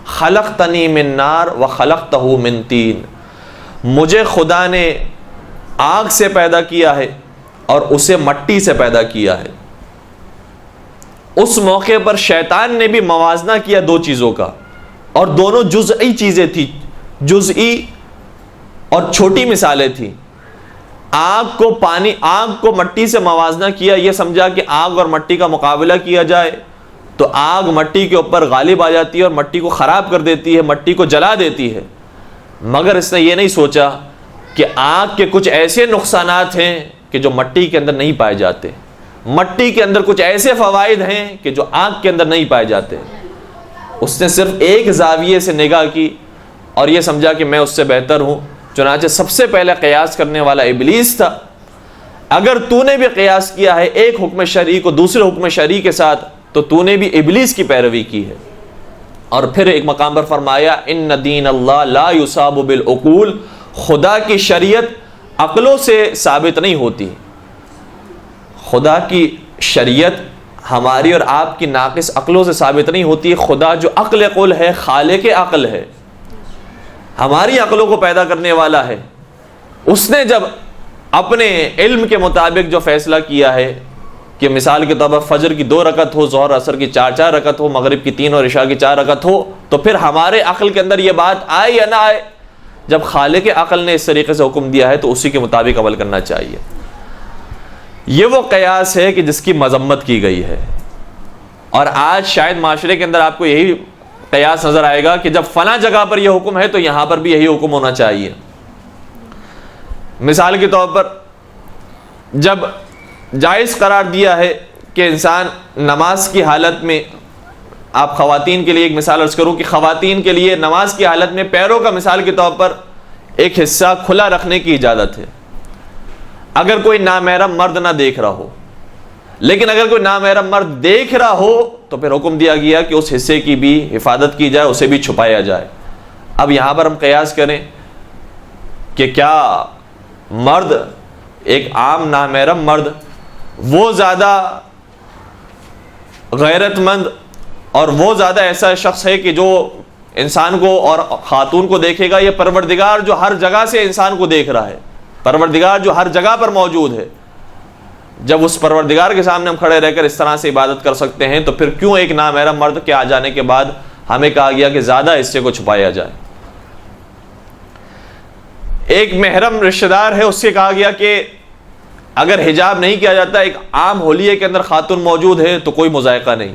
خلقتنی من نار وخلقتہ من طین، مجھے خدا نے آگ سے پیدا کیا ہے اور اسے مٹی سے پیدا کیا ہے۔ اس موقع پر شیطان نے بھی موازنہ کیا 2 چیزوں کا، اور دونوں جزئی چیزیں تھیں، جزئی اور چھوٹی مثالیں تھیں۔ آگ کو مٹی سے موازنہ کیا، یہ سمجھا کہ آگ اور مٹی کا مقابلہ کیا جائے تو آگ مٹی کے اوپر غالب آ جاتی ہے اور مٹی کو خراب کر دیتی ہے، مٹی کو جلا دیتی ہے، مگر اس نے یہ نہیں سوچا کہ آگ کے کچھ ایسے نقصانات ہیں کہ جو مٹی کے اندر نہیں پائے جاتے، مٹی کے اندر کچھ ایسے فوائد ہیں کہ جو آگ کے اندر نہیں پائے جاتے۔ اس نے صرف ایک زاویے سے نگاہ کی اور یہ سمجھا کہ میں اس سے بہتر ہوں، چنانچہ سب سے پہلے قیاس کرنے والا ابلیس تھا۔ اگر تو نے بھی قیاس کیا ہے ایک حکم شرعی کو دوسرے حکم شرعی کے ساتھ تو تو نے بھی ابلیس کی پیروی کی ہے۔ اور پھر ایک مقام پر فرمایا ان دین اللہ لا یصاب بالعقول، خدا کی شریعت عقلوں سے ثابت نہیں ہوتی، خدا کی شریعت ہماری اور آپ کی ناقص عقلوں سے ثابت نہیں ہوتی۔ خدا جو عقل قل ہے، خالق عقل ہے، ہماری عقلوں کو پیدا کرنے والا ہے۔ اس نے جب اپنے علم کے مطابق جو فیصلہ کیا ہے کہ مثال کے طور پر فجر کی 2 رکعت ہو، ظہر عصر کی 4 رکعت ہو، مغرب کی 3 اور عشاء کی 4 رکعت ہو، تو پھر ہمارے عقل کے اندر یہ بات آئے یا نہ آئے، جب خالق عقل نے اس طریقے سے حکم دیا ہے تو اسی کے مطابق عمل کرنا چاہیے۔ یہ وہ قیاس ہے کہ جس کی مذمت کی گئی ہے، اور آج شاید معاشرے کے اندر آپ کو یہی قیاس نظر آئے گا کہ جب فلاں جگہ پر یہ حکم ہے تو یہاں پر بھی یہی حکم ہونا چاہیے۔ مثال کے طور پر جب جائز قرار دیا ہے کہ انسان نماز کی حالت میں، آپ خواتین کے لیے ایک مثال عرض کروں کہ خواتین کے لیے نماز کی حالت میں پیروں کا مثال کے طور پر ایک حصہ کھلا رکھنے کی اجازت ہے، اگر کوئی نامحرم مرد نہ دیکھ رہا ہو۔ لیکن اگر کوئی نامحرم مرد دیکھ رہا ہو تو پھر حکم دیا گیا کہ اس حصے کی بھی حفاظت کی جائے، اسے بھی چھپایا جائے۔ اب یہاں پر ہم قیاس کریں کہ کیا مرد، ایک عام نامحرم مرد، وہ زیادہ غیرت مند اور وہ زیادہ ایسا شخص ہے کہ جو انسان کو اور خاتون کو دیکھے گا، یہ پروردگار جو ہر جگہ سے انسان کو دیکھ رہا ہے، پروردگار جو ہر جگہ پر موجود ہے، جب اس پروردگار کے سامنے ہم کھڑے رہ کر اس طرح سے عبادت کر سکتے ہیں تو پھر کیوں ایک نامحرم مرد کے آ جانے کے بعد ہمیں کہا گیا کہ زیادہ حصے کو چھپایا جائے؟ ایک محرم رشتہ دار ہے، اس سے کہا گیا کہ اگر حجاب نہیں کیا جاتا، ایک عام ہولیے کے اندر خاتون موجود ہے تو کوئی مذائقہ نہیں،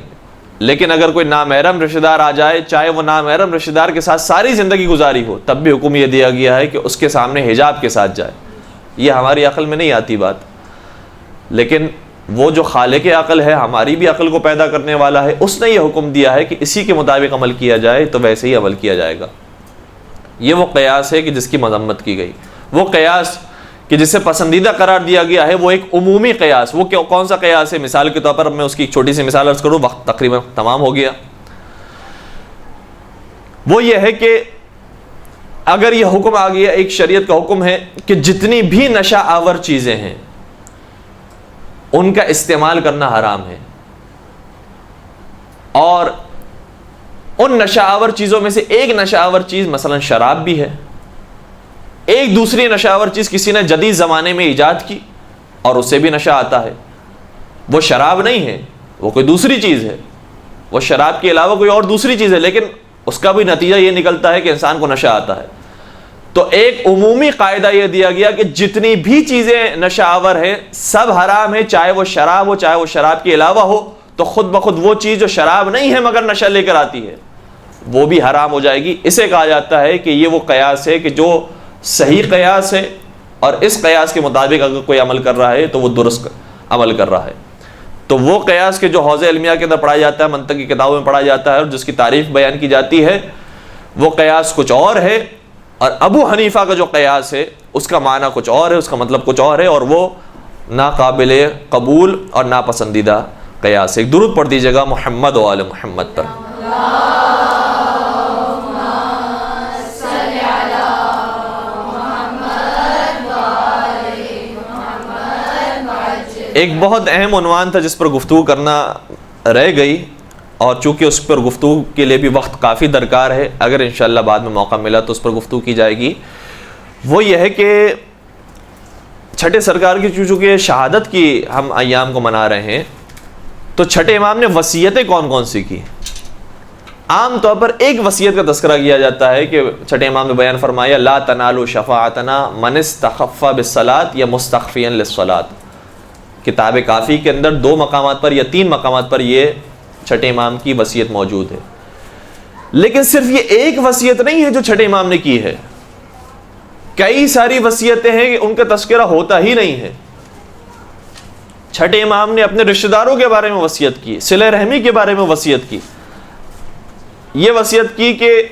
لیکن اگر کوئی نامحرم رشتہ دار آ جائے، چاہے وہ نامحرم رشتہ دار کے ساتھ ساری زندگی گزاری ہو، تب بھی حکم یہ دیا گیا ہے کہ اس کے سامنے حجاب کے ساتھ جائے۔ یہ ہماری عقل میں نہیں آتی بات، لیکن وہ جو خالق عقل ہے، ہماری بھی عقل کو پیدا کرنے والا ہے، اس نے یہ حکم دیا ہے کہ اسی کے مطابق عمل کیا جائے تو ویسے ہی عمل کیا جائے گا۔ یہ وہ قیاس ہے کہ جس کی مذمت کی گئی، وہ قیاس کہ جسے پسندیدہ قرار دیا گیا ہے، وہ ایک عمومی قیاس۔ وہ کون سا قیاس ہے؟ مثال کے طور پر میں اس کی ایک چھوٹی سی مثال عرض کروں، وقت تقریباً تمام ہو گیا۔ وہ یہ ہے کہ اگر یہ حکم آ گیا، ایک شریعت کا حکم ہے کہ جتنی بھی نشہ آور چیزیں ہیں ان کا استعمال کرنا حرام ہے، اور ان نشہ آور چیزوں میں سے ایک نشہ آور چیز مثلا شراب بھی ہے، ایک دوسری نشہ آور چیز کسی نے جدید زمانے میں ایجاد کی اور اسے بھی نشہ آتا ہے، وہ شراب نہیں ہے، وہ کوئی دوسری چیز ہے، وہ شراب کے علاوہ کوئی اور دوسری چیز ہے، لیکن اس کا بھی نتیجہ یہ نکلتا ہے کہ انسان کو نشہ آتا ہے۔ تو ایک عمومی قاعدہ یہ دیا گیا کہ جتنی بھی چیزیں نشہ آور ہیں سب حرام ہیں، چاہے وہ شراب ہو چاہے وہ شراب کے علاوہ ہو، تو خود بخود وہ چیز جو شراب نہیں ہے مگر نشہ لے کر آتی ہے وہ بھی حرام ہو جائے گی۔ اسے کہا جاتا ہے کہ یہ وہ قیاس ہے کہ جو صحیح قیاس ہے، اور اس قیاس کے مطابق اگر کوئی عمل کر رہا ہے تو وہ درست عمل کر رہا ہے۔ تو وہ قیاس کے جو حوزہ علمیہ کے اندر پڑھا جاتا ہے، منطق کی کتابوں میں پڑھا جاتا ہے اور جس کی تعریف بیان کی جاتی ہے، وہ قیاس کچھ اور ہے، اور ابو حنیفہ کا جو قیاس ہے اس کا معنی کچھ اور ہے، اس کا مطلب کچھ اور ہے، اور وہ ناقابل قبول اور ناپسندیدہ قیاس ہے۔ ایک درود پڑھ دیجیے گا محمد و آل محمد پر۔ ایک بہت اہم عنوان تھا جس پر گفتگو کرنا رہ گئی، اور چونکہ اس پر گفتگو کے لیے بھی وقت کافی درکار ہے، اگر انشاءاللہ بعد میں موقع ملا تو اس پر گفتگو کی جائے گی۔ وہ یہ ہے کہ چھٹے سرکار کی چونکہ شہادت کی ہم ایام کو منا رہے ہیں، تو چھٹے امام نے وصیتیں کون کون سی کی؟ عام طور پر ایک وصیت کا تذکرہ کیا جاتا ہے کہ چھٹے امام نے بیان فرمایا لا تنالوا شفاعتنا من استخف بالصلاۃ یا مستخفیا للصلاۃ۔ کتاب کافی کے اندر 2 مقامات پر یا 3 مقامات پر یہ چھٹے امام کی وصیت موجود ہے، لیکن صرف یہ ایک وصیت نہیں ہے جو چھٹے امام نے کی ہے، کئی ساری وصیتیں ہیں کہ ان کا تذکرہ ہوتا ہی نہیں ہے۔ چھٹے امام نے اپنے رشتہ داروں کے بارے میں وصیت کی، صلہ رحمی کے بارے میں وصیت کی، یہ وصیت کی کہ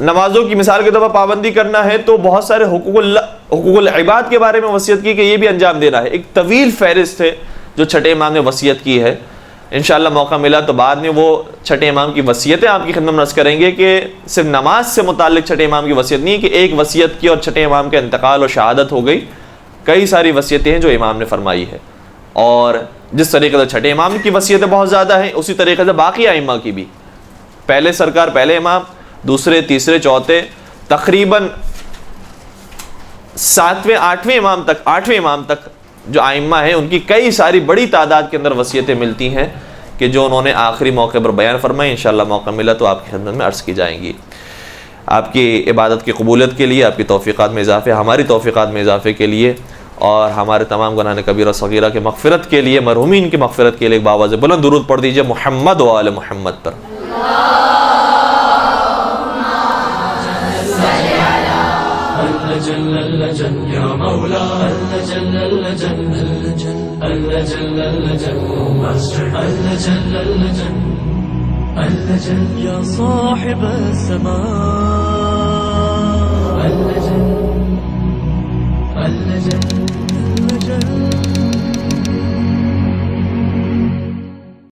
نمازوں کی مثال کے طور پر پابندی کرنا ہے تو بہت سارے حقوق العباد کے بارے میں وصیت کی کہ یہ بھی انجام دینا ہے۔ ایک طویل فہرست ہے جو چھٹے امام نے وصیت کی ہے۔ انشاءاللہ موقع ملا تو بعد میں وہ چھٹے امام کی وصیتیں آپ کی خدمت میں عرض کریں گے کہ صرف نماز سے متعلق چھٹے امام کی وصیت نہیں کہ ایک وصیت کی اور چھٹے امام کا انتقال اور شہادت ہو گئی، کئی ساری وصیتیں ہیں جو امام نے فرمائی ہے، اور جس طریقے سے چھٹے امام کی وصیتیں بہت زیادہ ہیں اسی طریقے سے باقی ائمہ کی بھی، پہلے سرکار پہلے امام، دوسرے تیسرے چوتھے، تقریباً 7ویں 8ویں امام تک جو ائمہ ہیں ان کی کئی ساری بڑی تعداد کے اندر وصیتیں ملتی ہیں کہ جو انہوں نے آخری موقع پر بیان فرمائی۔ انشاءاللہ موقع ملا تو آپ کی خدمت میں عرض کی جائیں گی۔ آپ کی عبادت کی قبولیت کے لیے، آپ کی توفیقات میں اضافے، ہماری توفیقات میں اضافے کے لیے، اور ہمارے تمام گناہ کبیرہ صغیرہ کی مغفرت کے لیے، مرحومین کی مغفرت کے لیے ایک باواز بلند درود پڑھ دیجئے محمد و آل محمد پر۔ يا صاحب السماء اللجن